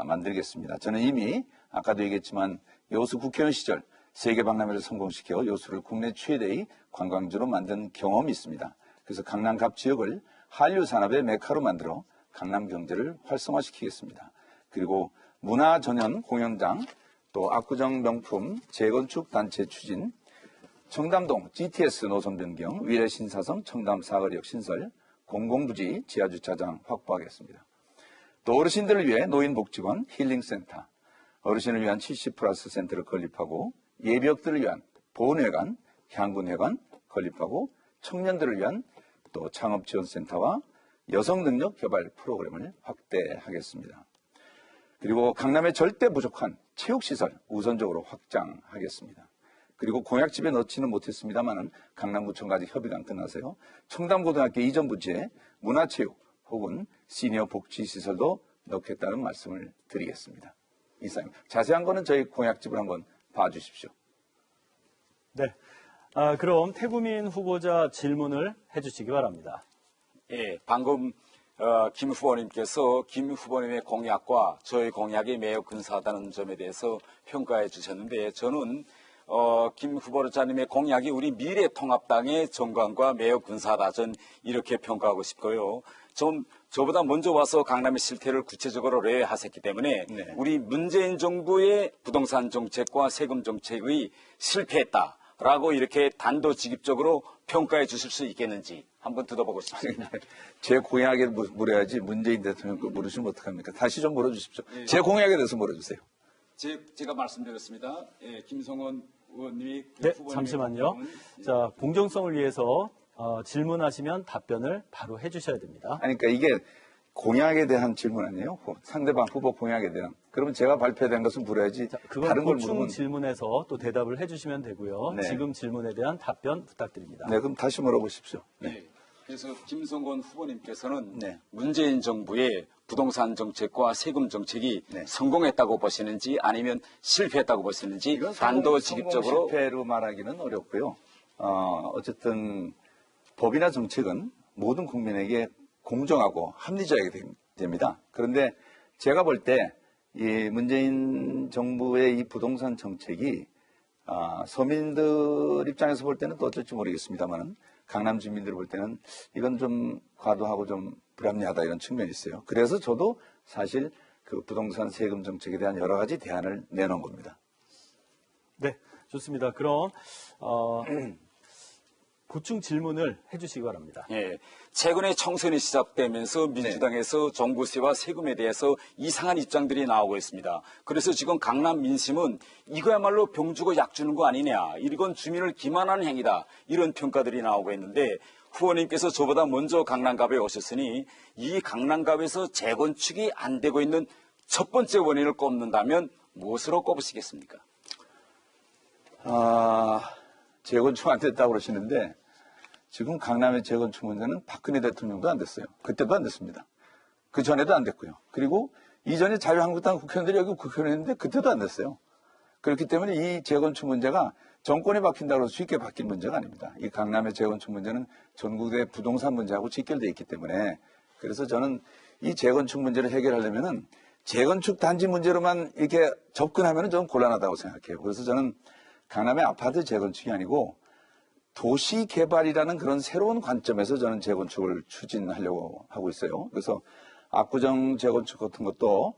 만들겠습니다. 저는 이미 아까도 얘기했지만 여수 국회의원 시절 세계 박람회를 성공시켜 여수를 국내 최대의 관광지로 만든 경험이 있습니다. 그래서 강남갑 지역을 한류 산업의 메카로 만들어 강남 경제를 활성화시키겠습니다. 그리고 문화 전용 공연장, 또 압구정 명품 재건축 단체 추진, 청담동 GTS 노선 변경, 위례 신사성 청담 사거리역 신설, 공공부지 지하주차장 확보하겠습니다. 또 어르신들을 위해 노인복지관 힐링센터, 어르신을 위한 70+ 센터를 건립하고 예비역들을 위한 보훈회관, 향군회관 건립하고 청년들을 위한 또 창업지원센터와 여성능력개발 프로그램을 확대하겠습니다. 그리고 강남에 절대 부족한 체육시설 우선적으로 확장하겠습니다. 그리고 공약집에 넣지는 못했습니다만 강남구청과 아직 협의가 안 끝나서요. 청담고등학교 이전 부지에 문화체육 혹은 시니어 복지시설도 넣겠다는 말씀을 드리겠습니다. 이상입니다. 자세한 거는 저희 공약집을 한번 봐주십시오. 네, 그럼 태구민 후보자 질문을 해주시기 바랍니다. 예, 방금 김 후보님께서 김 후보님의 공약과 저희 공약이 매우 근사하다는 점에 대해서 평가해 주셨는데, 저는 김 후보자님의 공약이 우리 미래통합당의 정강과 매우 근사하다, 전 이렇게 평가하고 싶고요. 좀 저보다 먼저 와서 강남의 실태를 구체적으로 레이하셨기 때문에 네. 우리 문재인 정부의 부동산 정책과 세금 정책의 실패했다라고 이렇게 단도직입적으로 평가해 주실 수 있겠는지 한번 들어보고 싶습니다. 제 공약에 물어야지 문재인 대통령 거 물으시면 어떡합니까? 다시 좀 물어주십시오. 제 공약에 대해서 물어주세요. 제가 말씀드렸습니다. 예, 김성원 의원님이 네, 후보님의 잠시만요. 부분은 자, 공정성을 위해서 질문하시면 답변을 바로 해주셔야 됩니다. 아니, 그러니까 이게 공약에 대한 질문 아니에요? 상대방 후보 공약에 대한. 그러면 제가 발표된 것은 물어야지. 자, 그건 다른 걸 보충 물으면. 질문에서 또 대답을 해주시면 되고요. 네. 지금 질문에 대한 답변 부탁드립니다. 네, 그럼 다시 물어보십시오. 네. 그래서 김성건 후보님께서는 네. 문재인 정부의 부동산 정책과 세금 정책이 네. 성공했다고 보시는지 아니면 실패했다고 보시는지 단도직입적으로 성공 실패로 말하기는 어렵고요. 어쨌든 법이나 정책은 모든 국민에게 공정하고 합리적이게 됩니다. 그런데 제가 볼 때 이 문재인 정부의 이 부동산 정책이 서민들 입장에서 볼 때는 또 어쩔지 모르겠습니다만은 강남 주민들 볼 때는 이건 좀 과도하고 좀 불합리하다 이런 측면이 있어요. 그래서 저도 사실 그 부동산 세금 정책에 대한 여러 가지 대안을 내놓은 겁니다. 네, 좋습니다. 그럼 보충 질문을 해주시기 바랍니다. 예, 최근에 총선이 시작되면서 네. 민주당에서 종부세와 세금에 대해서 이상한 입장들이 나오고 있습니다. 그래서 지금 강남 민심은 이거야말로 병 주고 약 주는 거 아니냐, 이건 주민을 기만하는 행위다, 이런 평가들이 나오고 있는데 후보님께서 저보다 먼저 강남갑에 오셨으니 이 강남갑에서 재건축이 안 되고 있는 첫 번째 원인을 꼽는다면 무엇으로 꼽으시겠습니까? 재건축 안 됐다고 그러시는데 지금 강남의 재건축 문제는 박근혜 대통령도 안 됐어요. 그때도 안 됐습니다. 그 전에도 안 됐고요. 그리고 이전에 자유한국당 국회의원들이 여기 국회의원이었는데 그때도 안 됐어요. 그렇기 때문에 이 재건축 문제가 정권이 바뀐다고 해서 쉽게 바뀐 문제가 아닙니다. 이 강남의 재건축 문제는 전국의 부동산 문제하고 직결되어 있기 때문에 그래서 저는 이 재건축 문제를 해결하려면은 재건축 단지 문제로만 이렇게 접근하면 좀 곤란하다고 생각해요. 그래서 저는 강남의 아파트 재건축이 아니고 도시 개발이라는 그런 새로운 관점에서 저는 재건축을 추진하려고 하고 있어요. 그래서 압구정 재건축 같은 것도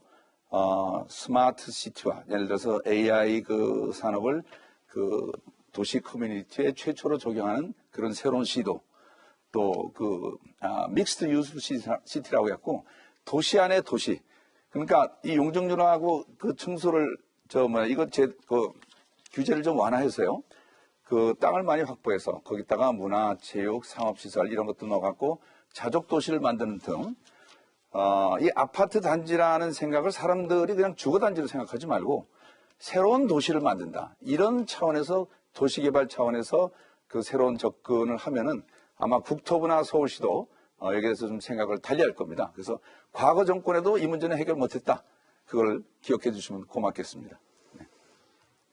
스마트 시티화, 예를 들어서 AI 그 산업을 그 도시 커뮤니티에 최초로 적용하는 그런 새로운 시도, 또 믹스드 유스 시티라고 해갖고 도시 안에 도시. 그러니까 이 용적률하고 그 청소를 규제를 좀 완화해서요. 그 땅을 많이 확보해서 거기다가 문화, 체육, 상업시설 이런 것도 넣어갖고 자족 도시를 만드는 등 이 아파트 단지라는 생각을 사람들이 그냥 주거 단지로 생각하지 말고 새로운 도시를 만든다. 이런 차원에서 도시개발 차원에서 그 새로운 접근을 하면은 아마 국토부나 서울시도 여기에 대해서 좀 생각을 달리할 겁니다. 그래서 과거 정권에도 이 문제는 해결 못했다. 그걸 기억해 주시면 고맙겠습니다.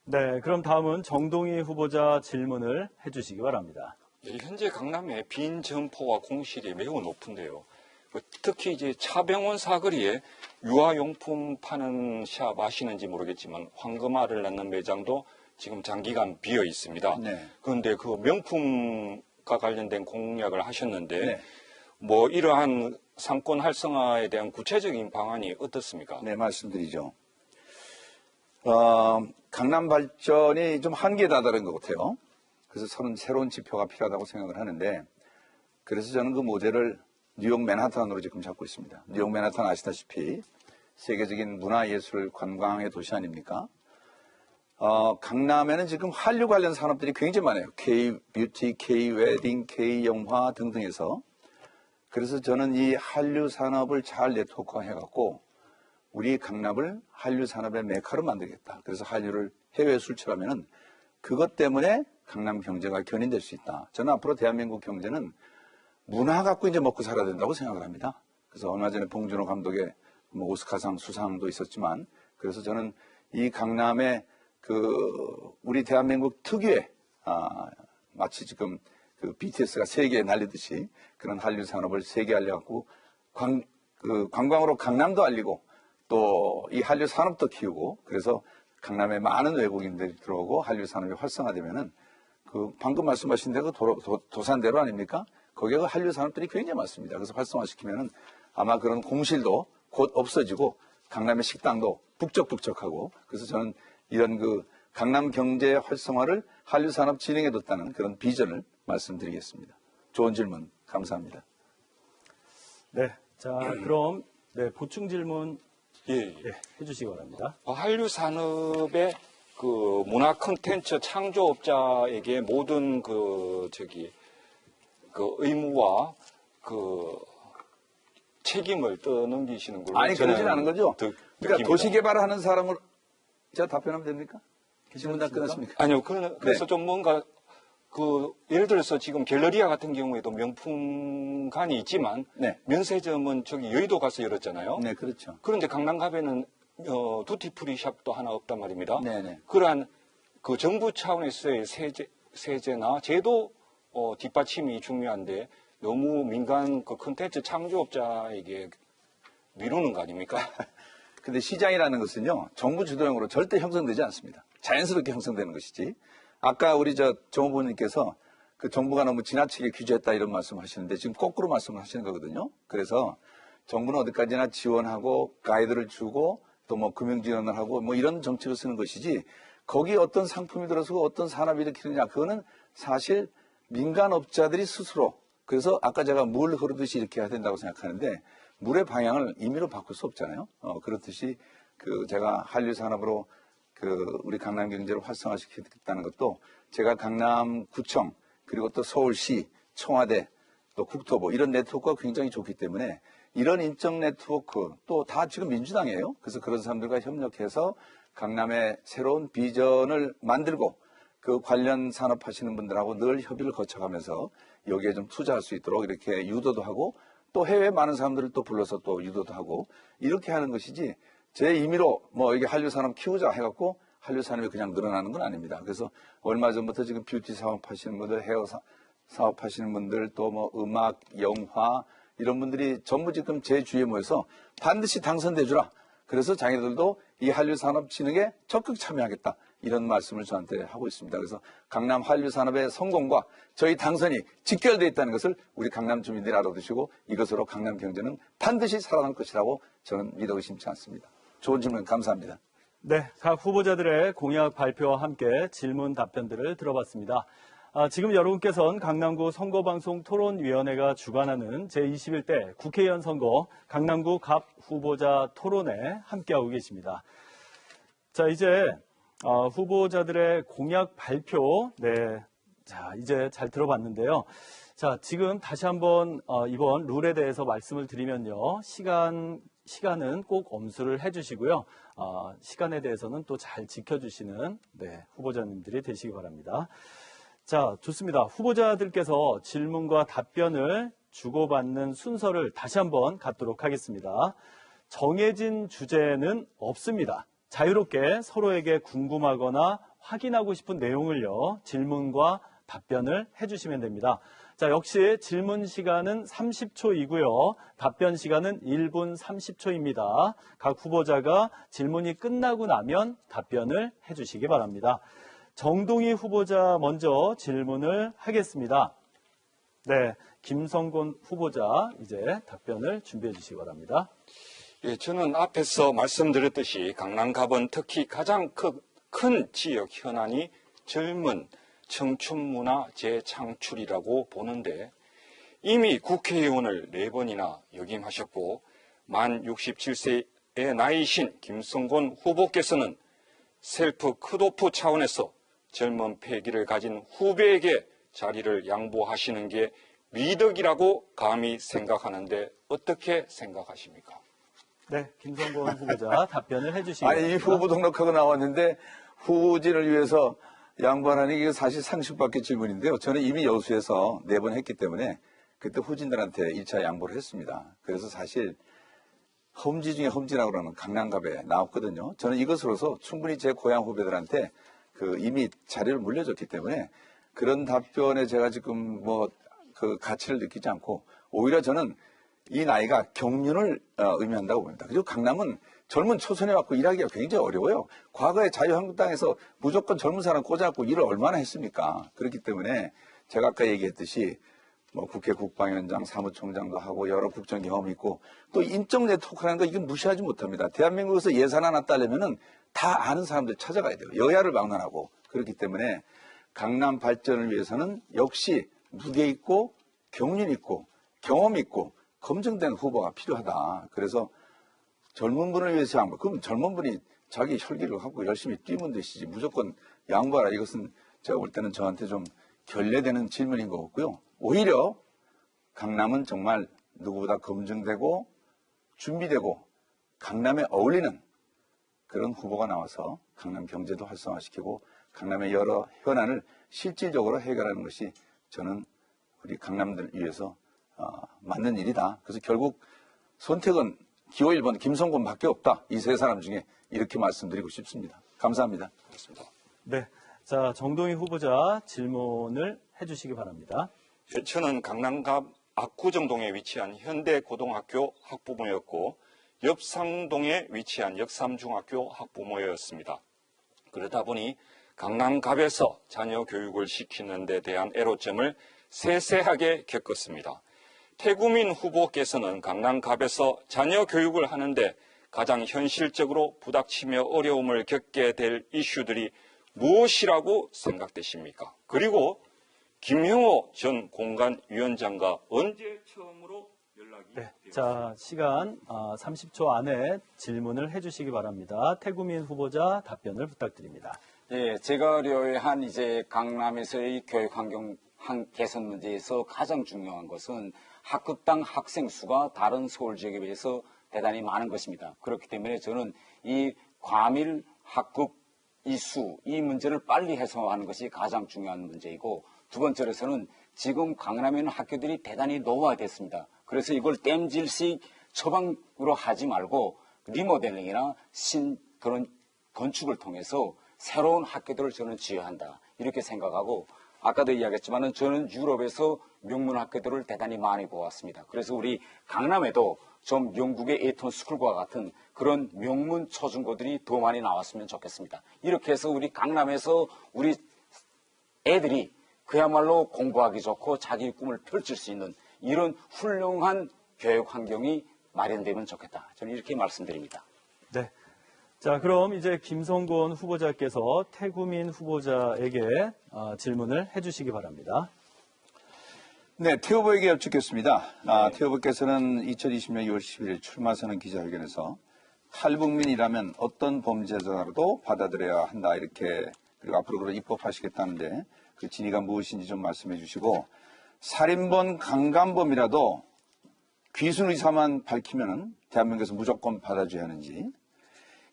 네, 그럼 다음은 정동희 후보자 질문을 해주시기 바랍니다. 예, 현재 강남의 빈 점포와 공실이 매우 높은데요. 특히 이제 차병원 사거리에 유아용품 파는 샵 아시는지 모르겠지만 황금알을 낳는 매장도 지금 장기간 비어 있습니다. 네. 그런데 그 명품과 관련된 공약을 하셨는데 네. 뭐 이러한 상권 활성화에 대한 구체적인 방안이 어떻습니까? 네, 말씀드리죠. 강남 발전이 좀 한계에 다다른 것 같아요. 그래서 새로운 지표가 필요하다고 생각을 하는데, 그래서 저는 그 모델을 뉴욕 맨하탄으로 지금 잡고 있습니다. 뉴욕 맨하탄 아시다시피 세계적인 문화예술 관광의 도시 아닙니까? 강남에는 지금 한류 관련 산업들이 굉장히 많아요. K-뷰티, K-웨딩, K-영화 등등해서. 그래서 저는 이 한류 산업을 잘 네트워크화 해갖고 우리 강남을 한류 산업의 메카로 만들겠다. 그래서 한류를 해외에 수출하면은 그것 때문에 강남 경제가 견인될 수 있다. 저는 앞으로 대한민국 경제는 문화 갖고 이제 먹고 살아야 된다고 생각을 합니다. 그래서 얼마 전에 봉준호 감독의 오스카상 수상도 있었지만, 그래서 저는 이 강남의 우리 대한민국 특유의 마치 지금 그 BTS가 세계에 날리듯이 그런 한류 산업을 세계에 알려갖고 관광으로 강남도 알리고 또 이 한류 산업도 키우고, 그래서 강남에 많은 외국인들이 들어오고 한류 산업이 활성화되면은 방금 말씀하신 대로 도산대로 아닙니까? 거기에 한류 산업들이 굉장히 많습니다. 그래서 활성화시키면은 아마 그런 공실도 곧 없어지고 강남의 식당도 북적북적하고 그래서 저는 이런 그 강남 경제 활성화를 한류 산업 진행해 뒀다는 그런 비전을 말씀드리겠습니다. 좋은 질문 감사합니다. 네. 자, 그럼 네, 보충 질문 예. 네, 해주시기 바랍니다. 한류 산업의 그 문화 콘텐츠 창조업자에게 모든 그 의무와 그 책임을 떠넘기시는 걸로 아니 그러진 않은 거죠. 그러니까 느낍니다. 도시 개발하는 사람을 제가 답변하면 됩니까? 질문 다 끝났습니까? 아니요. 그래서 좀 뭔가 예를 들어서 지금 갤러리아 같은 경우에도 명품관이 있지만 네. 면세점은 저기 여의도 가서 열었잖아요. 네, 그렇죠. 그런데 강남갑에는 두티프리 샵도 하나 없단 말입니다. 네네. 그러한 그 정부 차원에서의 세제나 제도 뒷받침이 중요한데 너무 민간 그 콘텐츠 창조업자에게 미루는 거 아닙니까? 근데 시장이라는 것은요, 정부 주도형으로 절대 형성되지 않습니다. 자연스럽게 형성되는 것이지. 아까 우리 정 후보님께서 그 정부가 너무 지나치게 규제했다 이런 말씀 하시는데 지금 거꾸로 말씀을 하시는 거거든요. 그래서 정부는 어디까지나 지원하고 가이드를 주고 또 뭐 금융 지원을 하고 뭐 이런 정책을 쓰는 것이지 거기에 어떤 상품이 들어서고 어떤 산업이 일으키느냐 그거는 사실 민간업자들이 스스로 그래서 아까 제가 물 흐르듯이 이렇게 해야 된다고 생각하는데 물의 방향을 임의로 바꿀 수 없잖아요. 그렇듯이 제가 한류 산업으로 우리 강남 경제를 활성화시키겠다는 것도 제가 강남구청 그리고 또 서울시 청와대 또 국토부 이런 네트워크가 굉장히 좋기 때문에 이런 인적 네트워크 또 다 지금 민주당이에요. 그래서 그런 사람들과 협력해서 강남의 새로운 비전을 만들고 그 관련 산업 하시는 분들하고 늘 협의를 거쳐가면서 여기에 좀 투자할 수 있도록 이렇게 유도도 하고 또 해외 많은 사람들을 또 불러서 또 유도도 하고 이렇게 하는 것이지 제 임의로 뭐 이게 한류 산업 키우자 해갖고 한류 산업이 그냥 늘어나는 건 아닙니다. 그래서 얼마 전부터 지금 뷰티 사업 하시는 분들, 헤어 사업 하시는 분들, 또 뭐 음악, 영화 이런 분들이 전부 지금 제 주위에 모여서 반드시 당선돼 주라. 그래서 자기들도 이 한류 산업 진흥에 적극 참여하겠다. 이런 말씀을 저한테 하고 있습니다. 그래서 강남 한류 산업의 성공과 저희 당선이 직결되어 있다는 것을 우리 강남 주민들이 알아두시고 이것으로 강남 경제는 반드시 살아날 것이라고 저는 믿어 의심치 않습니다. 좋은 질문 감사합니다. 네, 각 후보자들의 공약 발표와 함께 질문 답변들을 들어봤습니다. 지금 여러분께서는 강남구 선거방송 토론위원회가 주관하는 제21대 국회의원 선거 강남구 갑 후보자 토론에 함께하고 계십니다. 자, 이제 후보자들의 공약 발표, 네, 자, 이제 잘 들어봤는데요. 자, 지금 다시 한번 이번 룰에 대해서 말씀을 드리면요. 시간은 꼭 엄수를 해주시고요. 시간에 대해서는 또 잘 지켜주시는 네, 후보자님들이 되시기 바랍니다. 자, 좋습니다. 후보자들께서 질문과 답변을 주고받는 순서를 다시 한번 갖도록 하겠습니다. 정해진 주제는 없습니다. 자유롭게 서로에게 궁금하거나 확인하고 싶은 내용을요, 질문과 답변을 해주시면 됩니다. 자, 역시 질문 시간은 30초이고요. 답변 시간은 1분 30초입니다. 각 후보자가 질문이 끝나고 나면 답변을 해주시기 바랍니다. 정동희 후보자 먼저 질문을 하겠습니다. 네, 김성곤 후보자 이제 답변을 준비해 주시기 바랍니다. 예, 저는 앞에서 말씀드렸듯이 강남갑은 특히 가장 큰 지역 현안이 젊은 청춘 문화 재창출이라고 보는데 이미 국회의원을 4번이나 역임하셨고 만 67세의 나이신 김성곤 후보께서는 셀프 컷오프 차원에서 젊은 패기를 가진 후배에게 자리를 양보하시는 게 미덕이라고 감히 생각하는데 어떻게 생각하십니까? 네, 김성곤 후보자 답변을 해주시기 바랍니다. 아니, 이 후보 등록하고 나왔는데 후진을 위해서 양보하는 게 사실 상식밖의 질문인데요. 저는 이미 여수에서 4번 했기 때문에 그때 후진들한테 1차 양보를 했습니다. 그래서 사실 험지 중에 험지라고 그러는 강남갑에 나왔거든요. 저는 이것으로서 충분히 제 고향 후배들한테 이미 자리를 물려줬기 때문에 그런 답변에 제가 지금 가치를 느끼지 않고 오히려 저는 이 나이가 경륜을 의미한다고 봅니다. 그리고 강남은 젊은 초선에 왔고 일하기가 굉장히 어려워요. 과거에 자유한국당에서 무조건 젊은 사람 꽂아갖고 일을 얼마나 했습니까? 그렇기 때문에 제가 아까 얘기했듯이 뭐 국회 국방위원장, 사무총장도 하고 여러 국정 경험이 있고 또 인적 네트워크라는 거 이건 무시하지 못합니다. 대한민국에서 예산 하나 따려면은 다 아는 사람들 찾아가야 돼요. 여야를 막론하고. 그렇기 때문에 강남 발전을 위해서는 역시 무게 있고 경륜 있고 경험 있고 검증된 후보가 필요하다. 그래서 젊은 분을 위해서 양보. 그럼 젊은 분이 자기 혈기를 갖고 열심히 뛰면 되시지. 무조건 양보하라. 이것은 제가 볼 때는 저한테 좀 결례되는 질문인 것 같고요. 오히려 강남은 정말 누구보다 검증되고 준비되고 강남에 어울리는 그런 후보가 나와서 강남 경제도 활성화시키고 강남의 여러 현안을 실질적으로 해결하는 것이 저는 우리 강남들 위해서 맞는 일이다. 그래서 결국 선택은 기호 1번 김성곤밖에 없다. 이 세 사람 중에 이렇게 말씀드리고 싶습니다. 감사합니다. 네. 자, 정동희 후보자 질문을 해주시기 바랍니다. 저는 강남갑 압구정동에 위치한 현대고등학교 학부모였고 엽상동에 위치한 역삼중학교 학부모였습니다. 그러다 보니 강남갑에서 자녀 교육을 시키는 데 대한 애로점을 세세하게 겪었습니다. 태구민 후보께서는 강남갑에서 자녀 교육을 하는데 가장 현실적으로 부닥치며 어려움을 겪게 될 이슈들이 무엇이라고 생각되십니까? 그리고 김형호 전 공간위원장과 언제 처음으로 연락이 네. 되었습니까? 자, 시간 30초 안에 질문을 해주시기 바랍니다. 태구민 후보자 답변을 부탁드립니다. 예, 제가 의뢰한 이제 강남에서의 교육 환경 개선 문제에서 가장 중요한 것은 학급당 학생 수가 다른 서울 지역에 비해서 대단히 많은 것입니다. 그렇기 때문에 저는 이 과밀 학급 이수, 이 문제를 빨리 해소하는 것이 가장 중요한 문제이고, 두 번째로서는 지금 강남에 있는 학교들이 대단히 노후화됐습니다. 그래서 이걸 땜질식 처방으로 하지 말고 리모델링이나 그런 건축을 통해서 새로운 학교들을 저는 지어한다. 이렇게 생각하고, 아까도 이야기했지만은 저는 유럽에서 명문 학교들을 대단히 많이 보았습니다. 그래서 우리 강남에도 좀 영국의 에이턴 스쿨과 같은 그런 명문 초중고들이 더 많이 나왔으면 좋겠습니다. 이렇게 해서 우리 강남에서 우리 애들이 그야말로 공부하기 좋고 자기 꿈을 펼칠 수 있는 이런 훌륭한 교육 환경이 마련되면 좋겠다. 저는 이렇게 말씀드립니다. 네. 자, 그럼 이제 김성곤 후보자께서 태구민 후보자에게 질문을 해주시기 바랍니다. 네, 태 후보에게 여쭙겠습니다. 태 후보께서는 2020년 2월 11일 출마 선언 기자회견에서 탈북민이라면 어떤 범죄자라도 받아들여야 한다 이렇게, 그리고 앞으로 그런 입법하시겠다는데 그 진위가 무엇인지 좀 말씀해 주시고, 살인범 강간범이라도 귀순 의사만 밝히면은 대한민국에서 무조건 받아줘야 하는지,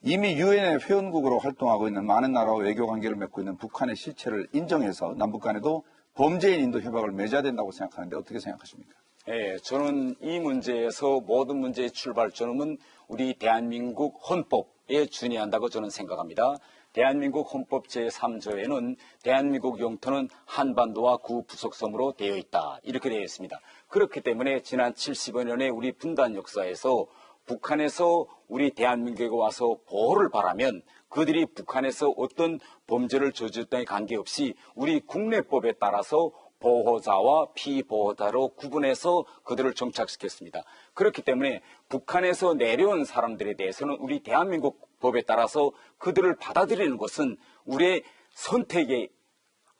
이미 유엔의 회원국으로 활동하고 있는 많은 나라와 외교 관계를 맺고 있는 북한의 실체를 인정해서 남북 간에도 범죄인 인도 협약을 맺어야 된다고 생각하는데 어떻게 생각하십니까? 예, 저는 이 문제에서 모든 문제의 출발점은 우리 대한민국 헌법에 준위한다고 저는 생각합니다. 대한민국 헌법 제3조에는 대한민국 영토는 한반도와 구 부속섬으로 되어 있다. 이렇게 되어 있습니다. 그렇기 때문에 지난 70여 년의 우리 분단 역사에서 북한에서 우리 대한민국에 와서 보호를 바라면 그들이 북한에서 어떤 범죄를 저질렀다에 관계없이 우리 국내법에 따라서 보호자와 피보호자로 구분해서 그들을 정착시켰습니다. 그렇기 때문에 북한에서 내려온 사람들에 대해서는 우리 대한민국 법에 따라서 그들을 받아들이는 것은 우리의 선택의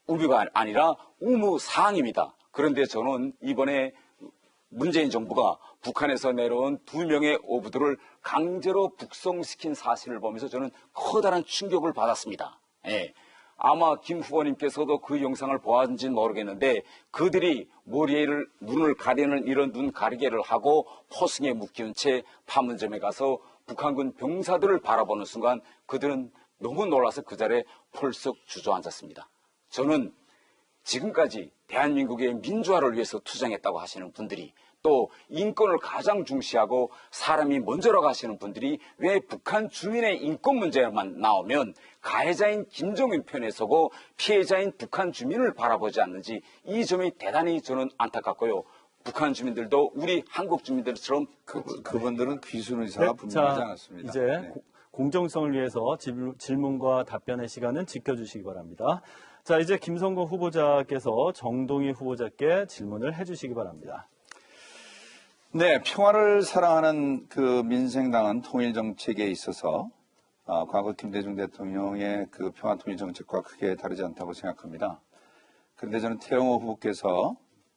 의무가 아니라 의무사항입니다. 그런데 저는 이번에 문재인 정부가 북한에서 내려온 2명의 어부들을 강제로 북송시킨 사실을 보면서 저는 커다란 충격을 받았습니다. 예. 아마 김 후보님께서도 그 영상을 보았는지는 모르겠는데 그들이 머리를 눈을 가리는 이런 눈 가리개를 하고 포승에 묶인 채 판문점에 가서 북한군 병사들을 바라보는 순간 그들은 너무 놀라서 그 자리에 펄썩 주저앉았습니다. 저는 지금까지 대한민국의 민주화를 위해서 투쟁했다고 하시는 분들이, 또 인권을 가장 중시하고 사람이 먼저라고 하시는 분들이 왜 북한 주민의 인권 문제만 나오면 가해자인 김정은 편에 서고 피해자인 북한 주민을 바라보지 않는지, 이 점이 대단히 저는 안타깝고요. 북한 주민들도 우리 한국 주민들처럼 그분들은 귀순 의사가 분명하지 않았습니다. 이제 공정성을 위해서 질문과 답변의 시간은 지켜주시기 바랍니다. 자, 이제 김성곤 후보자께서 정동희 후보자께 질문을 해주시기 바랍니다. 네, 평화를 사랑하는 그 민생당은 통일 정책에 있어서 과거 김대중 대통령의 그 평화 통일 정책과 크게 다르지 않다고 생각합니다. 그런데 저는 태영호 후보께서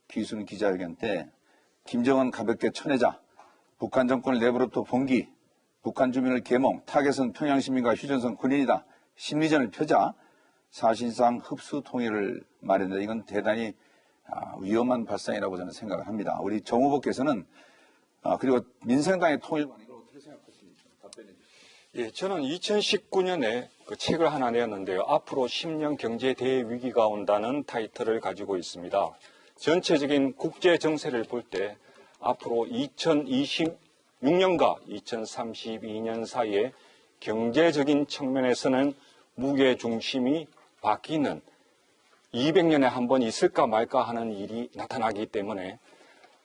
귀순 기자회견 때 김정은 가볍게 쳐내자, 북한 정권을 내부로부터 봉기, 북한 주민을 계몽, 타겟은 평양 시민과 휴전선 군인이다, 심리전을 펴자 사실상 흡수 통일을 말했는데 이건 대단히 위험한 발상이라고 저는 생각을 합니다. 우리 정 후보께서는 그리고 민생당의 통일 방향을 어떻게 생각하십니까? 답변해 주시죠. 예, 저는 2019년에 그 책을 하나 내었는데요. 앞으로 10년 경제 대위기가 온다는 타이틀을 가지고 있습니다. 전체적인 국제 정세를 볼 때 앞으로 2026년과 2032년 사이에 경제적인 측면에서는 무게 중심이 바뀌는 200년에 한 번 있을까 말까 하는 일이 나타나기 때문에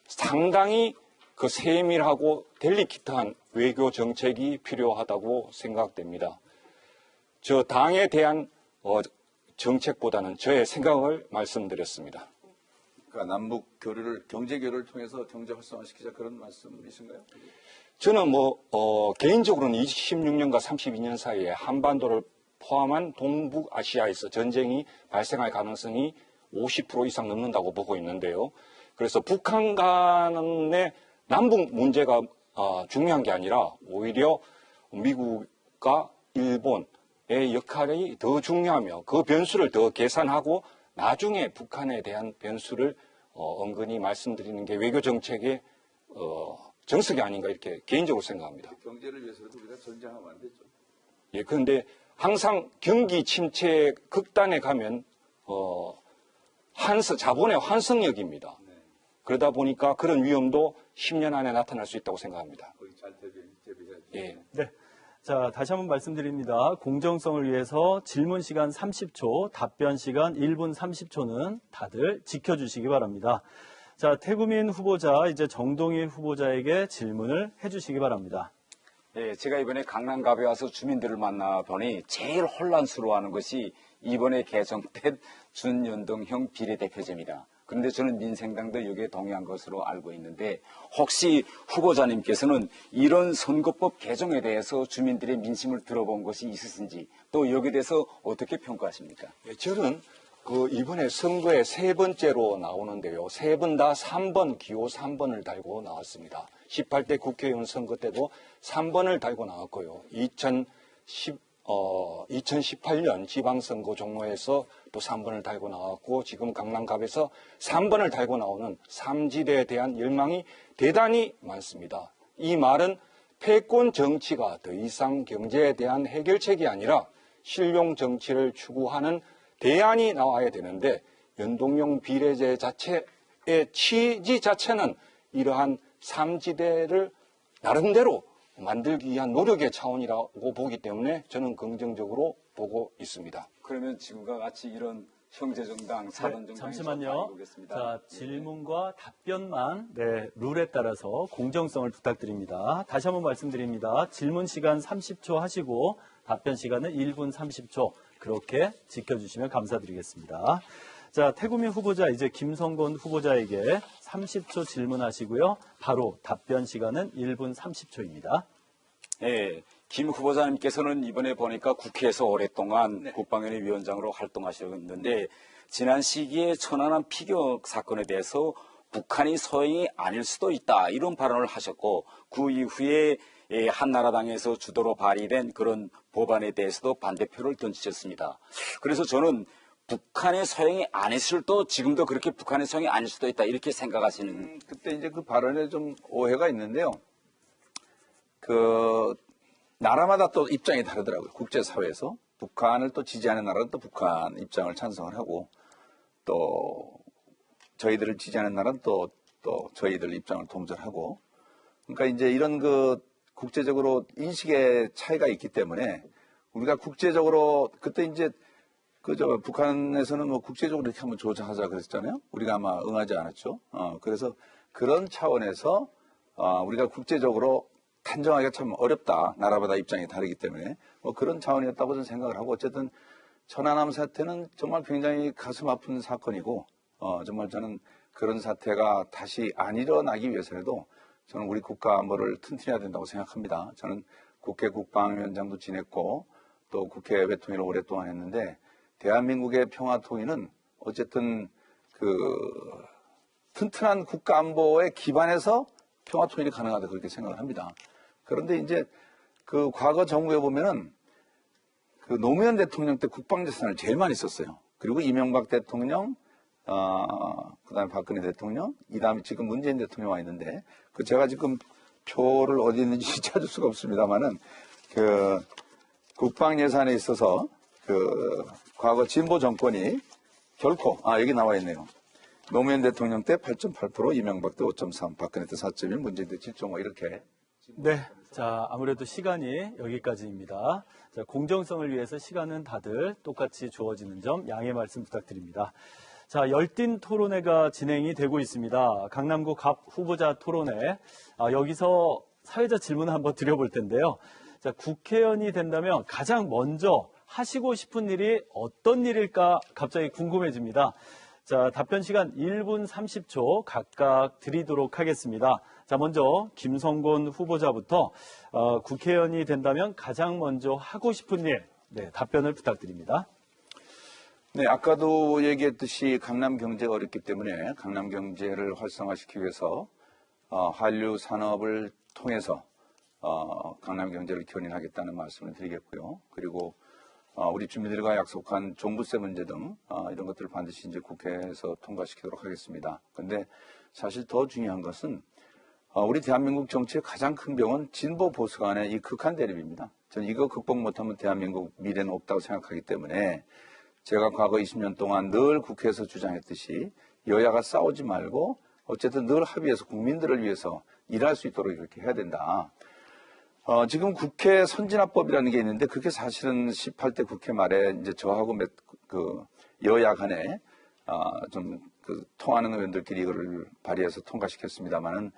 상당히 그 세밀하고 델리키트한 외교 정책이 필요하다고 생각됩니다. 저 당에 대한 정책보다는 저의 생각을 말씀드렸습니다. 그러니까 남북 교류를 경제 교류를 통해서 경제 활성화시키자 그런 말씀이신가요? 저는 개인적으로는 26년과 32년 사이에 한반도를 포함한 동북아시아에서 전쟁이 발생할 가능성이 50% 이상 넘는다고 보고 있는데요. 그래서 북한 간의 남북 문제가 중요한 게 아니라 오히려 미국과 일본의 역할이 더 중요하며 그 변수를 더 계산하고 나중에 북한에 대한 변수를 은근히 말씀드리는 게 외교 정책의 정석이 아닌가 이렇게 개인적으로 생각합니다. 경제를 위해서라도 우리가 전쟁하면 안 되죠. 예, 그런데 항상 경기 침체 극단에 가면 자본의 환승력입니다. 그러다 보니까 그런 위험도 10년 안에 나타날 수 있다고 생각합니다. 거기 잘 대비해야죠. 예. 네. 자, 다시 한번 말씀드립니다. 공정성을 위해서 질문 시간 30초, 답변 시간 1분 30초는 다들 지켜주시기 바랍니다. 자, 태구민 후보자, 이제 정동희 후보자에게 질문을 해주시기 바랍니다. 예, 제가 이번에 강남갑에 와서 주민들을 만나보니 제일 혼란스러워하는 것이 이번에 개정된 준연동형 비례대표제입니다. 그런데 저는 민생당도 여기에 동의한 것으로 알고 있는데 혹시 후보자님께서는 이런 선거법 개정에 대해서 주민들의 민심을 들어본 것이 있으신지 또 여기에 대해서 어떻게 평가하십니까? 예, 저는 이번에 선거에 세 번째로 나오는데요. 세 번 다 3번, 기호 3번을 달고 나왔습니다. 18대 국회의원 선거 때도 3번을 달고 나왔고요. 2018년 지방선거 종로에서 또 3번을 달고 나왔고 지금 강남갑에서 3번을 달고 나오는 삼지대에 대한 열망이 대단히 많습니다. 이 말은 패권 정치가 더 이상 경제에 대한 해결책이 아니라 실용 정치를 추구하는 대안이 나와야 되는데 연동형 비례제 자체의 취지 자체는 이러한 삼지대를 나름대로 만들기 위한 노력의 차원이라고 보기 때문에 저는 긍정적으로 보고 있습니다. 그러면 지금과 같이 이런 형제정당, 사돈정당이 잠시만요. 자, 질문과 답변만 룰에 따라서 공정성을 부탁드립니다. 다시 한번 말씀드립니다. 질문 시간 30초 하시고 답변 시간은 1분 30초 그렇게 지켜주시면 감사드리겠습니다. 자, 태구민 후보자 이제 김성곤 후보자에게 30초 질문하시고요. 바로 답변 시간은 1분 30초입니다. 네, 김 후보자님께서는 이번에 보니까 국회에서 오랫동안 국방위원회 위원장으로 활동하셨는데 지난 시기에 천안함 피격 사건에 대해서 북한이 서행이 아닐 수도 있다 이런 발언을 하셨고 그 이후에 한나라당에서 주도로 발의된 그런 법안에 대해서도 반대표를 던지셨습니다. 그래서 저는 북한의 서행이 아닐 수도 지금도 그렇게 북한의 서행이 아닐 수도 있다 이렇게 생각하시는 그때 이제 그 발언에 좀 오해가 있는데요. 나라마다 또 입장이 다르더라고요. 국제사회에서. 북한을 또 지지하는 나라는 또 북한 입장을 찬성을 하고 또 저희들을 지지하는 나라는 또 저희들 입장을 동절하고 그러니까 이제 이런 국제적으로 인식의 차이가 있기 때문에 우리가 국제적으로 그때 이제 북한에서는 국제적으로 이렇게 한번 조사하자 그랬잖아요. 우리가 아마 응하지 않았죠. 그래서 그런 차원에서 우리가 국제적으로 단정하기가 참 어렵다. 나라마다 입장이 다르기 때문에 그런 차원이었다고 저는 생각을 하고 어쨌든 천안함 사태는 정말 굉장히 가슴 아픈 사건이고 정말 저는 그런 사태가 다시 안 일어나기 위해서라도 저는 우리 국가 안보를 튼튼해야 된다고 생각합니다. 저는 국회 국방위원장도 지냈고 또 국회 외통위를 오랫동안 했는데 대한민국의 평화통일은 어쨌든 그 튼튼한 국가 안보에 기반해서 평화통일이 가능하다 그렇게 생각을 합니다. 그런데 이제 그 과거 정부에 보면은 그 노무현 대통령 때 국방재산을 제일 많이 썼어요. 그리고 이명박 대통령, 그다음에 박근혜 대통령, 이다음에 지금 문재인 대통령 와 있는데 그 제가 지금 표를 어디 있는지 찾을 수가 없습니다만은 그 국방 예산에 있어서 그 과거 진보 정권이 결코 여기 나와 있네요. 노무현 대통령 때 8.8%, 이명박 때 5.3%, 박근혜 때 4.1%, 문재인 때 7.5% 이렇게. 네. 자, 아무래도 시간이 여기까지입니다. 자, 공정성을 위해서 시간은 다들 똑같이 주어지는 점 양해 말씀 부탁드립니다. 자, 열띤 토론회가 진행이 되고 있습니다. 강남구 갑 후보자 토론회. 여기서 사회자 질문을 한번 드려볼 텐데요. 자, 국회의원이 된다면 가장 먼저 하시고 싶은 일이 어떤 일일까 갑자기 궁금해집니다. 자, 답변 시간 1분 30초 각각 드리도록 하겠습니다. 자, 먼저 김성곤 후보자부터 국회의원이 된다면 가장 먼저 하고 싶은 일, 네, 답변을 부탁드립니다. 네, 아까도 얘기했듯이 강남 경제가 어렵기 때문에 강남 경제를 활성화시키기 위해서 한류 산업을 통해서 강남 경제를 견인하겠다는 말씀을 드리겠고요. 그리고 우리 주민들과 약속한 종부세 문제 등 이런 것들을 반드시 이제 국회에서 통과시키도록 하겠습니다. 그런데 사실 더 중요한 것은 우리 대한민국 정치의 가장 큰 병은 진보 보수 간의 이 극한 대립입니다. 저는 이거 극복 못하면 대한민국 미래는 없다고 생각하기 때문에 제가 과거 20년 동안 늘 국회에서 주장했듯이 여야가 싸우지 말고 어쨌든 늘 합의해서 국민들을 위해서 일할 수 있도록 이렇게 해야 된다. 지금 국회 선진화법이라는 게 있는데 그게 사실은 18대 국회 말에 이제 저하고 여야 간에 좀 통하는 의원들끼리 이거를 발의해서 통과시켰습니다만은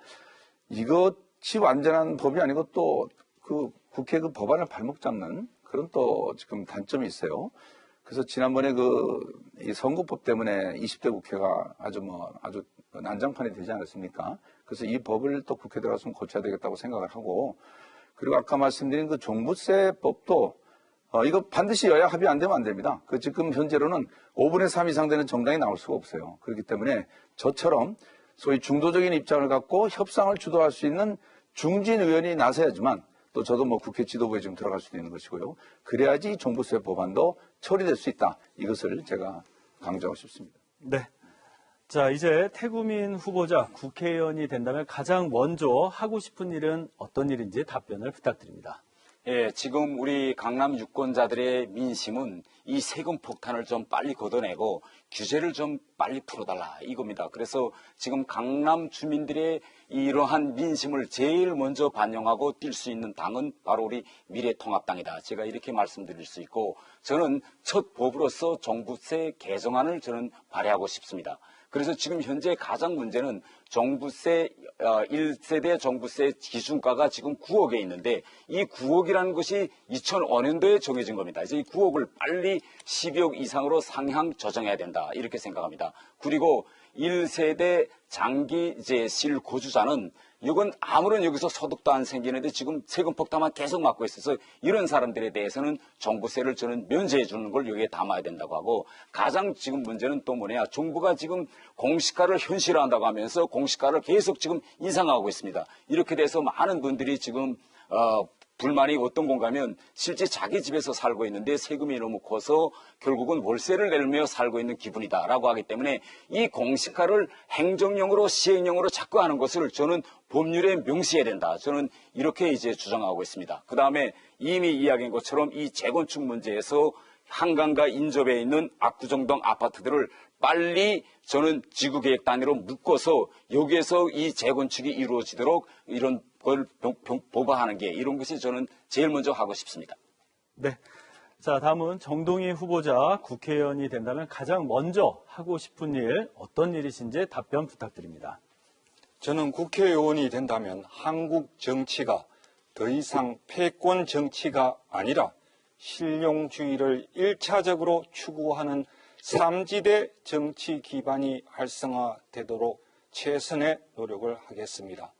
이것이 완전한 법이 아니고 또 그 국회 그 법안을 발목 잡는 그런 또 지금 단점이 있어요. 그래서 지난번에 이 선거법 때문에 20대 국회가 아주 난장판이 되지 않았습니까? 그래서 이 법을 또 국회 들어가서 고쳐야 되겠다고 생각을 하고 그리고 아까 말씀드린 그 종부세법도 이거 반드시 여야 합의 안 되면 안 됩니다. 그 지금 현재로는 5분의 3 이상 되는 정당이 나올 수가 없어요. 그렇기 때문에 저처럼 소위 중도적인 입장을 갖고 협상을 주도할 수 있는 중진 의원이 나서야지만 또 저도 국회 지도부에 좀 들어갈 수도 있는 것이고요. 그래야지 종부세 법안도 처리될 수 있다. 이것을 제가 강조하고 싶습니다. 네. 자, 이제 태구민 후보자 국회의원이 된다면 가장 먼저 하고 싶은 일은 어떤 일인지 답변을 부탁드립니다. 예, 지금 우리 강남 유권자들의 민심은 이 세금 폭탄을 좀 빨리 걷어내고 규제를 좀 빨리 풀어달라 이겁니다. 그래서 지금 강남 주민들의 이러한 민심을 제일 먼저 반영하고 뛸 수 있는 당은 바로 우리 미래통합당이다. 제가 이렇게 말씀드릴 수 있고 저는 첫 법으로서 종부세 개정안을 저는 발의하고 싶습니다. 그래서 지금 현재 가장 문제는 종부세 1세대 종부세 기준가가 지금 9억에 있는데 이 9억이라는 것이 2005년도에 정해진 겁니다. 그래서 이 9억을 빨리 12억 이상으로 상향 조정해야 된다 이렇게 생각합니다. 그리고 1세대 장기 실거주자는 이건 아무런 여기서 소득도 안 생기는데 지금 세금 폭탄만 계속 맞고 있어서 이런 사람들에 대해서는 종부세를 저는 면제해 주는 걸 여기에 담아야 된다고 하고 가장 지금 문제는 또 뭐냐 정부가 지금 공시가를 현실화한다고 하면서 공시가를 계속 지금 인상하고 있습니다. 이렇게 돼서 많은 분들이 지금 불만이 어떤 건가 하면 실제 자기 집에서 살고 있는데 세금이 너무 커서 결국은 월세를 내며 살고 있는 기분이다라고 하기 때문에 이 공시가를 행정용으로 시행용으로 자꾸 하는 것을 저는 법률에 명시해야 된다. 저는 이렇게 이제 주장하고 있습니다. 그 다음에 이미 이야기한 것처럼 이 재건축 문제에서 한강과 인접해 있는 압구정동 아파트들을 빨리 저는 지구계획 단위로 묶어서 여기에서 이 재건축이 이루어지도록 이런 걸 보강하는 게 이런 것이 저는 제일 먼저 하고 싶습니다. 네. 자, 다음은 정동희 후보자 국회의원이 된다면 가장 먼저 하고 싶은 일 어떤 일이신지 답변 부탁드립니다. 저는 국회의원이 된다면 한국 정치가 더 이상 패권 정치가 아니라 실용주의를 1차적으로 추구하는 삼지대 정치 기반이 활성화되도록 최선의 노력을 하겠습니다.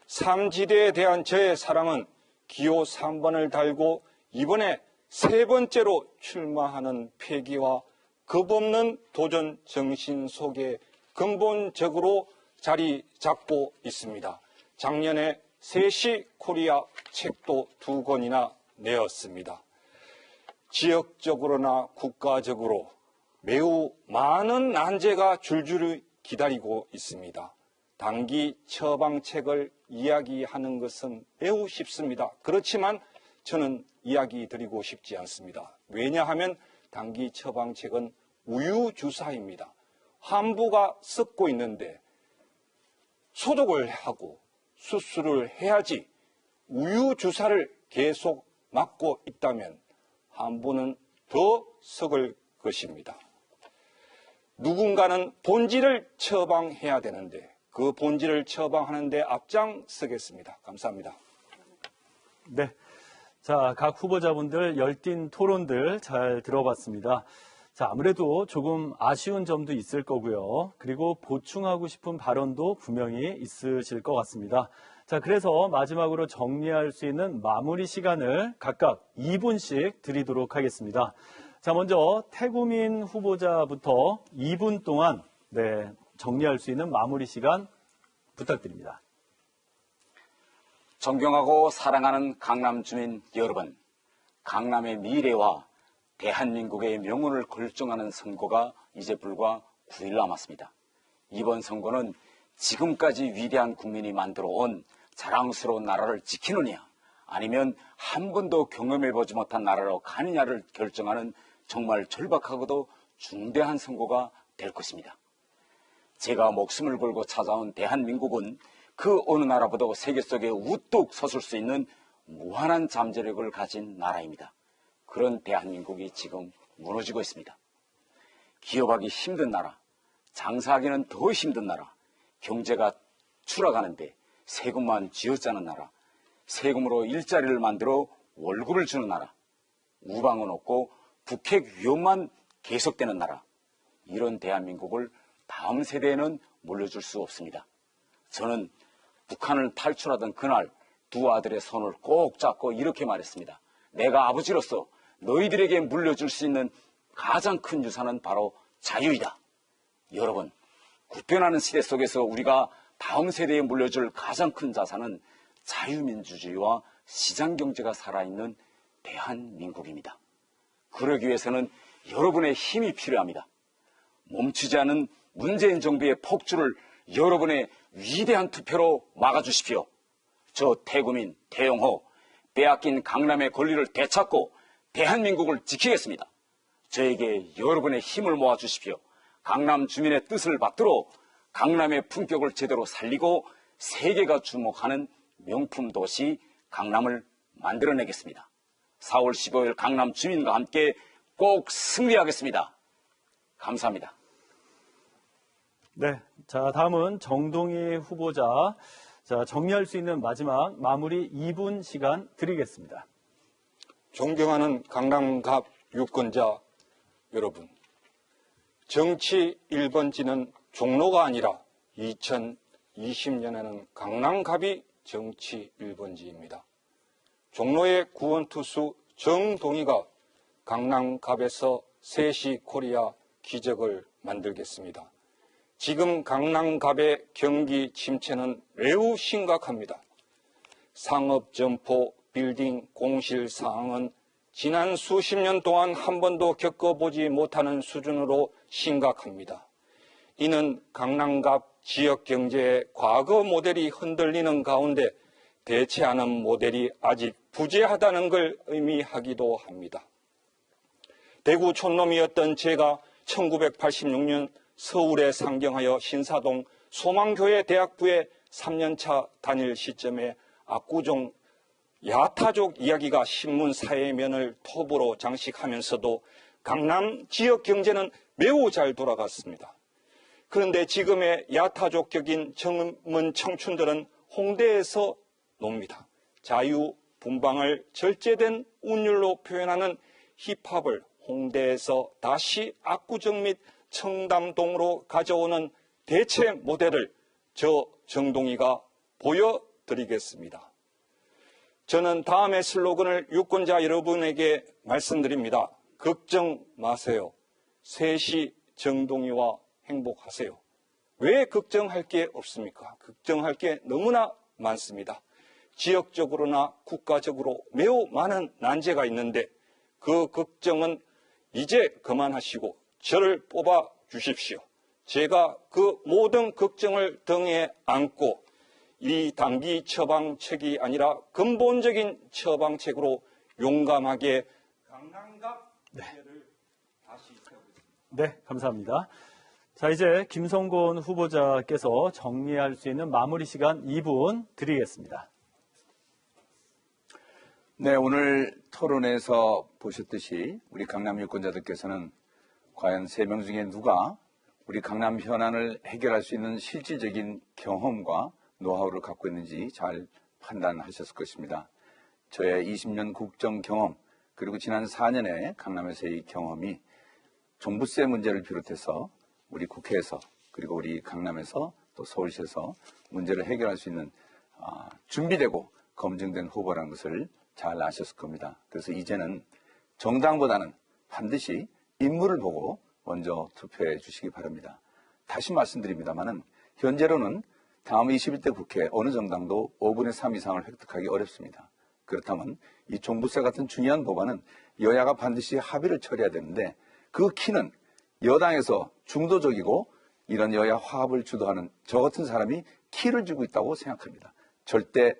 삼지대에 대한 저의 사랑은 기호 3번을 달고 이번에 세 번째로 출마하는 패기와 겁없는 도전 정신 속에 근본적으로 자리 잡고 있습니다. 작년에 세시 코리아 책도 2권이나 내었습니다. 지역적으로나 국가적으로 매우 많은 난제가 줄줄이 기다리고 있습니다. 단기 처방책을 이야기하는 것은 매우 쉽습니다. 그렇지만 저는 이야기 드리고 싶지 않습니다. 왜냐하면 단기 처방책은 우유주사입니다. 환부가 썩고 있는데 소독을 하고 수술을 해야지 우유주사를 계속 맞고 있다면 환부는 더 썩을 것입니다. 누군가는 본질을 처방해야 되는데 그 본질을 처방하는 데 앞장서겠습니다. 감사합니다. 네. 자, 각 후보자분들 열띤 토론들 잘 들어봤습니다. 자, 아무래도 조금 아쉬운 점도 있을 거고요. 그리고 보충하고 싶은 발언도 분명히 있으실 것 같습니다. 자, 그래서 마지막으로 정리할 수 있는 마무리 시간을 각각 2분씩 드리도록 하겠습니다. 자, 먼저 태구민 후보자부터 2분 동안 정리할 수 있는 마무리 시간 부탁드립니다. 존경하고 사랑하는 강남 주민 여러분, 강남의 미래와 대한민국의 명운을 결정하는 선거가 이제 불과 9일 남았습니다. 이번 선거는 지금까지 위대한 국민이 만들어 온 자랑스러운 나라를 지키느냐, 아니면 한 번도 경험해보지 못한 나라로 가느냐를 결정하는 정말 절박하고도 중대한 선거가 될 것입니다. 제가 목숨을 걸고 찾아온 대한민국은 그 어느 나라보다 세계 속에 우뚝 솟을 수 있는 무한한 잠재력을 가진 나라입니다. 그런 대한민국이 지금 무너지고 있습니다. 기업하기 힘든 나라, 장사하기는 더 힘든 나라, 경제가 추락하는데 세금만 쥐어짜는 나라, 세금으로 일자리를 만들어 월급을 주는 나라, 우방은 없고 북핵 위험만 계속되는 나라, 이런 대한민국을 다음 세대에는 물려줄 수 없습니다. 저는 북한을 탈출하던 그날 두 아들의 손을 꼭 잡고 이렇게 말했습니다. 내가 아버지로서 너희들에게 물려줄 수 있는 가장 큰 유산은 바로 자유이다. 여러분, 급변하는 시대 속에서 우리가 다음 세대에 물려줄 가장 큰 자산은 자유민주주의와 시장경제가 살아있는 대한민국입니다. 그러기 위해서는 여러분의 힘이 필요합니다. 멈추지 않은 문재인 정부의 폭주를 여러분의 위대한 투표로 막아주십시오. 저 태구민, 태영호, 빼앗긴 강남의 권리를 되찾고 대한민국을 지키겠습니다. 저에게 여러분의 힘을 모아주십시오. 강남 주민의 뜻을 받들어 강남의 품격을 제대로 살리고 세계가 주목하는 명품 도시 강남을 만들어내겠습니다. 4월 15일 강남 주민과 함께 꼭 승리하겠습니다. 감사합니다. 네. 자, 다음은 정동희 후보자. 자, 정리할 수 있는 마지막 마무리 2분 시간 드리겠습니다. 존경하는 강남갑 유권자 여러분, 정치 1번지는 종로가 아니라 2020년에는 강남갑이 정치 1번지입니다. 종로의 구원투수 정동희가 강남갑에서 세시 코리아 기적을 만들겠습니다. 지금 강남갑의 경기 침체는 매우 심각합니다. 상업 점포, 빌딩, 공실 상황은 지난 수십 년 동안 한 번도 겪어보지 못하는 수준으로 심각합니다. 이는 강남갑 지역 경제의 과거 모델이 흔들리는 가운데 대체하는 모델이 아직 부재하다는 걸 의미하기도 합니다. 대구 촌놈이었던 제가 1986년 서울에 상경하여 신사동 소망교회 대학부에 3년차 다닐 시점에 압구정 야타족 이야기가 신문 사회면을 톱으로 장식하면서도 강남 지역 경제는 매우 잘 돌아갔습니다. 그런데 지금의 야타족 격인 젊은 청춘들은 홍대에서 놉니다. 자유, 분방을 절제된 운율로 표현하는 힙합을 홍대에서 다시 압구정 및 청담동으로 가져오는 대체 모델을 저 정동희가 보여드리겠습니다. 저는 다음의 슬로건을 유권자 여러분에게 말씀드립니다. 걱정 마세요. 셋이 정동희와 행복하세요. 왜 걱정할 게 없습니까? 걱정할 게 너무나 많습니다. 지역적으로나 국가적으로 매우 많은 난제가 있는데 그 걱정은 이제 그만하시고 저를 뽑아 주십시오. 제가 그 모든 걱정을 등에 안고 이 단기 처방책이 아니라 근본적인 처방책으로 용감하게 강남갑 문제를 다시 세우겠습니다. 네, 감사합니다. 자, 이제 김성곤 후보자께서 정리할 수 있는 마무리 시간 2분 드리겠습니다. 네, 오늘 토론에서 보셨듯이 우리 강남 유권자들께서는 과연 3명 중에 누가 우리 강남 현안을 해결할 수 있는 실질적인 경험과 노하우를 갖고 있는지 잘 판단하셨을 것입니다. 저의 20년 국정 경험 그리고 지난 4년의 강남에서의 경험이 종부세 문제를 비롯해서 우리 국회에서 그리고 우리 강남에서 또 서울시에서 문제를 해결할 수 있는 준비되고 검증된 후보라는 것을 잘 아셨을 겁니다. 그래서 이제는 정당보다는 반드시 인물을 보고 먼저 투표해 주시기 바랍니다. 다시 말씀드립니다만은 현재로는 다음 21대 국회 어느 정당도 5분의 3 이상을 획득하기 어렵습니다. 그렇다면 이 종부세 같은 중요한 법안은 여야가 반드시 합의를 처리해야 되는데 그 키는 여당에서 중도적이고 이런 여야 화합을 주도하는 저 같은 사람이 키를 쥐고 있다고 생각합니다. 절대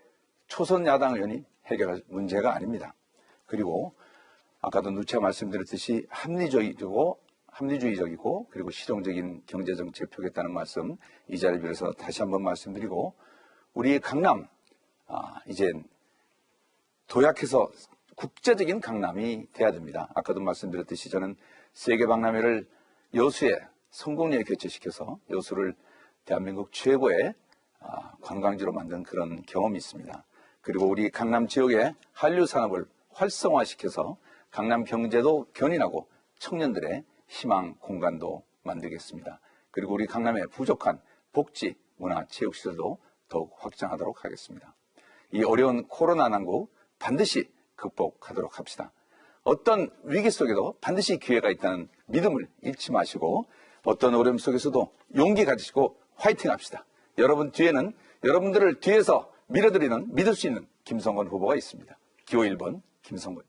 초선 야당 의원이 해결할 문제가 아닙니다. 그리고 아까도 누차 말씀드렸듯이 합리주의적이고 그리고 실용적인 경제정책 펴겠다는 말씀 이 자리를 빌어서 다시 한번 말씀드리고 우리 강남 이젠 도약해서 국제적인 강남이 돼야 됩니다. 아까도 말씀드렸듯이 저는 세계박람회를 여수에 성공리에 교체시켜서 여수를 대한민국 최고의 관광지로 만든 그런 경험이 있습니다. 그리고 우리 강남 지역의 한류 산업을 활성화시켜서 강남 경제도 견인하고 청년들의 희망 공간도 만들겠습니다. 그리고 우리 강남의 부족한 복지, 문화, 체육시설도 더욱 확장하도록 하겠습니다. 이 어려운 코로나 난국 반드시 극복하도록 합시다. 어떤 위기 속에도 반드시 기회가 있다는 믿음을 잃지 마시고 어떤 어려움 속에서도 용기 가지시고 화이팅 합시다. 여러분 뒤에는 여러분들을 뒤에서 밀어드리는 믿을 수 있는 김성곤 후보가 있습니다. 기호 1번 김성곤.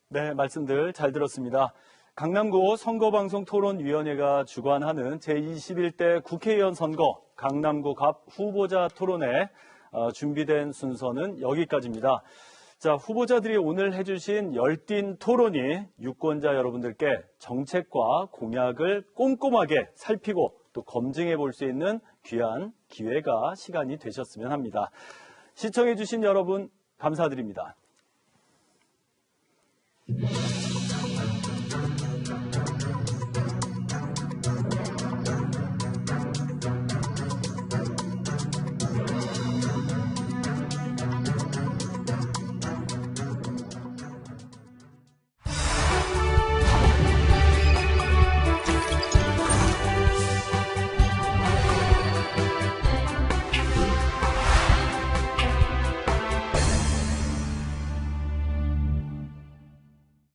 네, 말씀들 잘 들었습니다. 강남구 선거방송토론위원회가 주관하는 제21대 국회의원 선거 강남구 갑 후보자 토론회 준비된 순서는 여기까지입니다. 자, 후보자들이 오늘 해주신 열띤 토론이 유권자 여러분들께 정책과 공약을 꼼꼼하게 살피고 또 검증해 볼 수 있는 귀한 기회가 시간이 되셨으면 합니다. 시청해 주신 여러분 감사드립니다.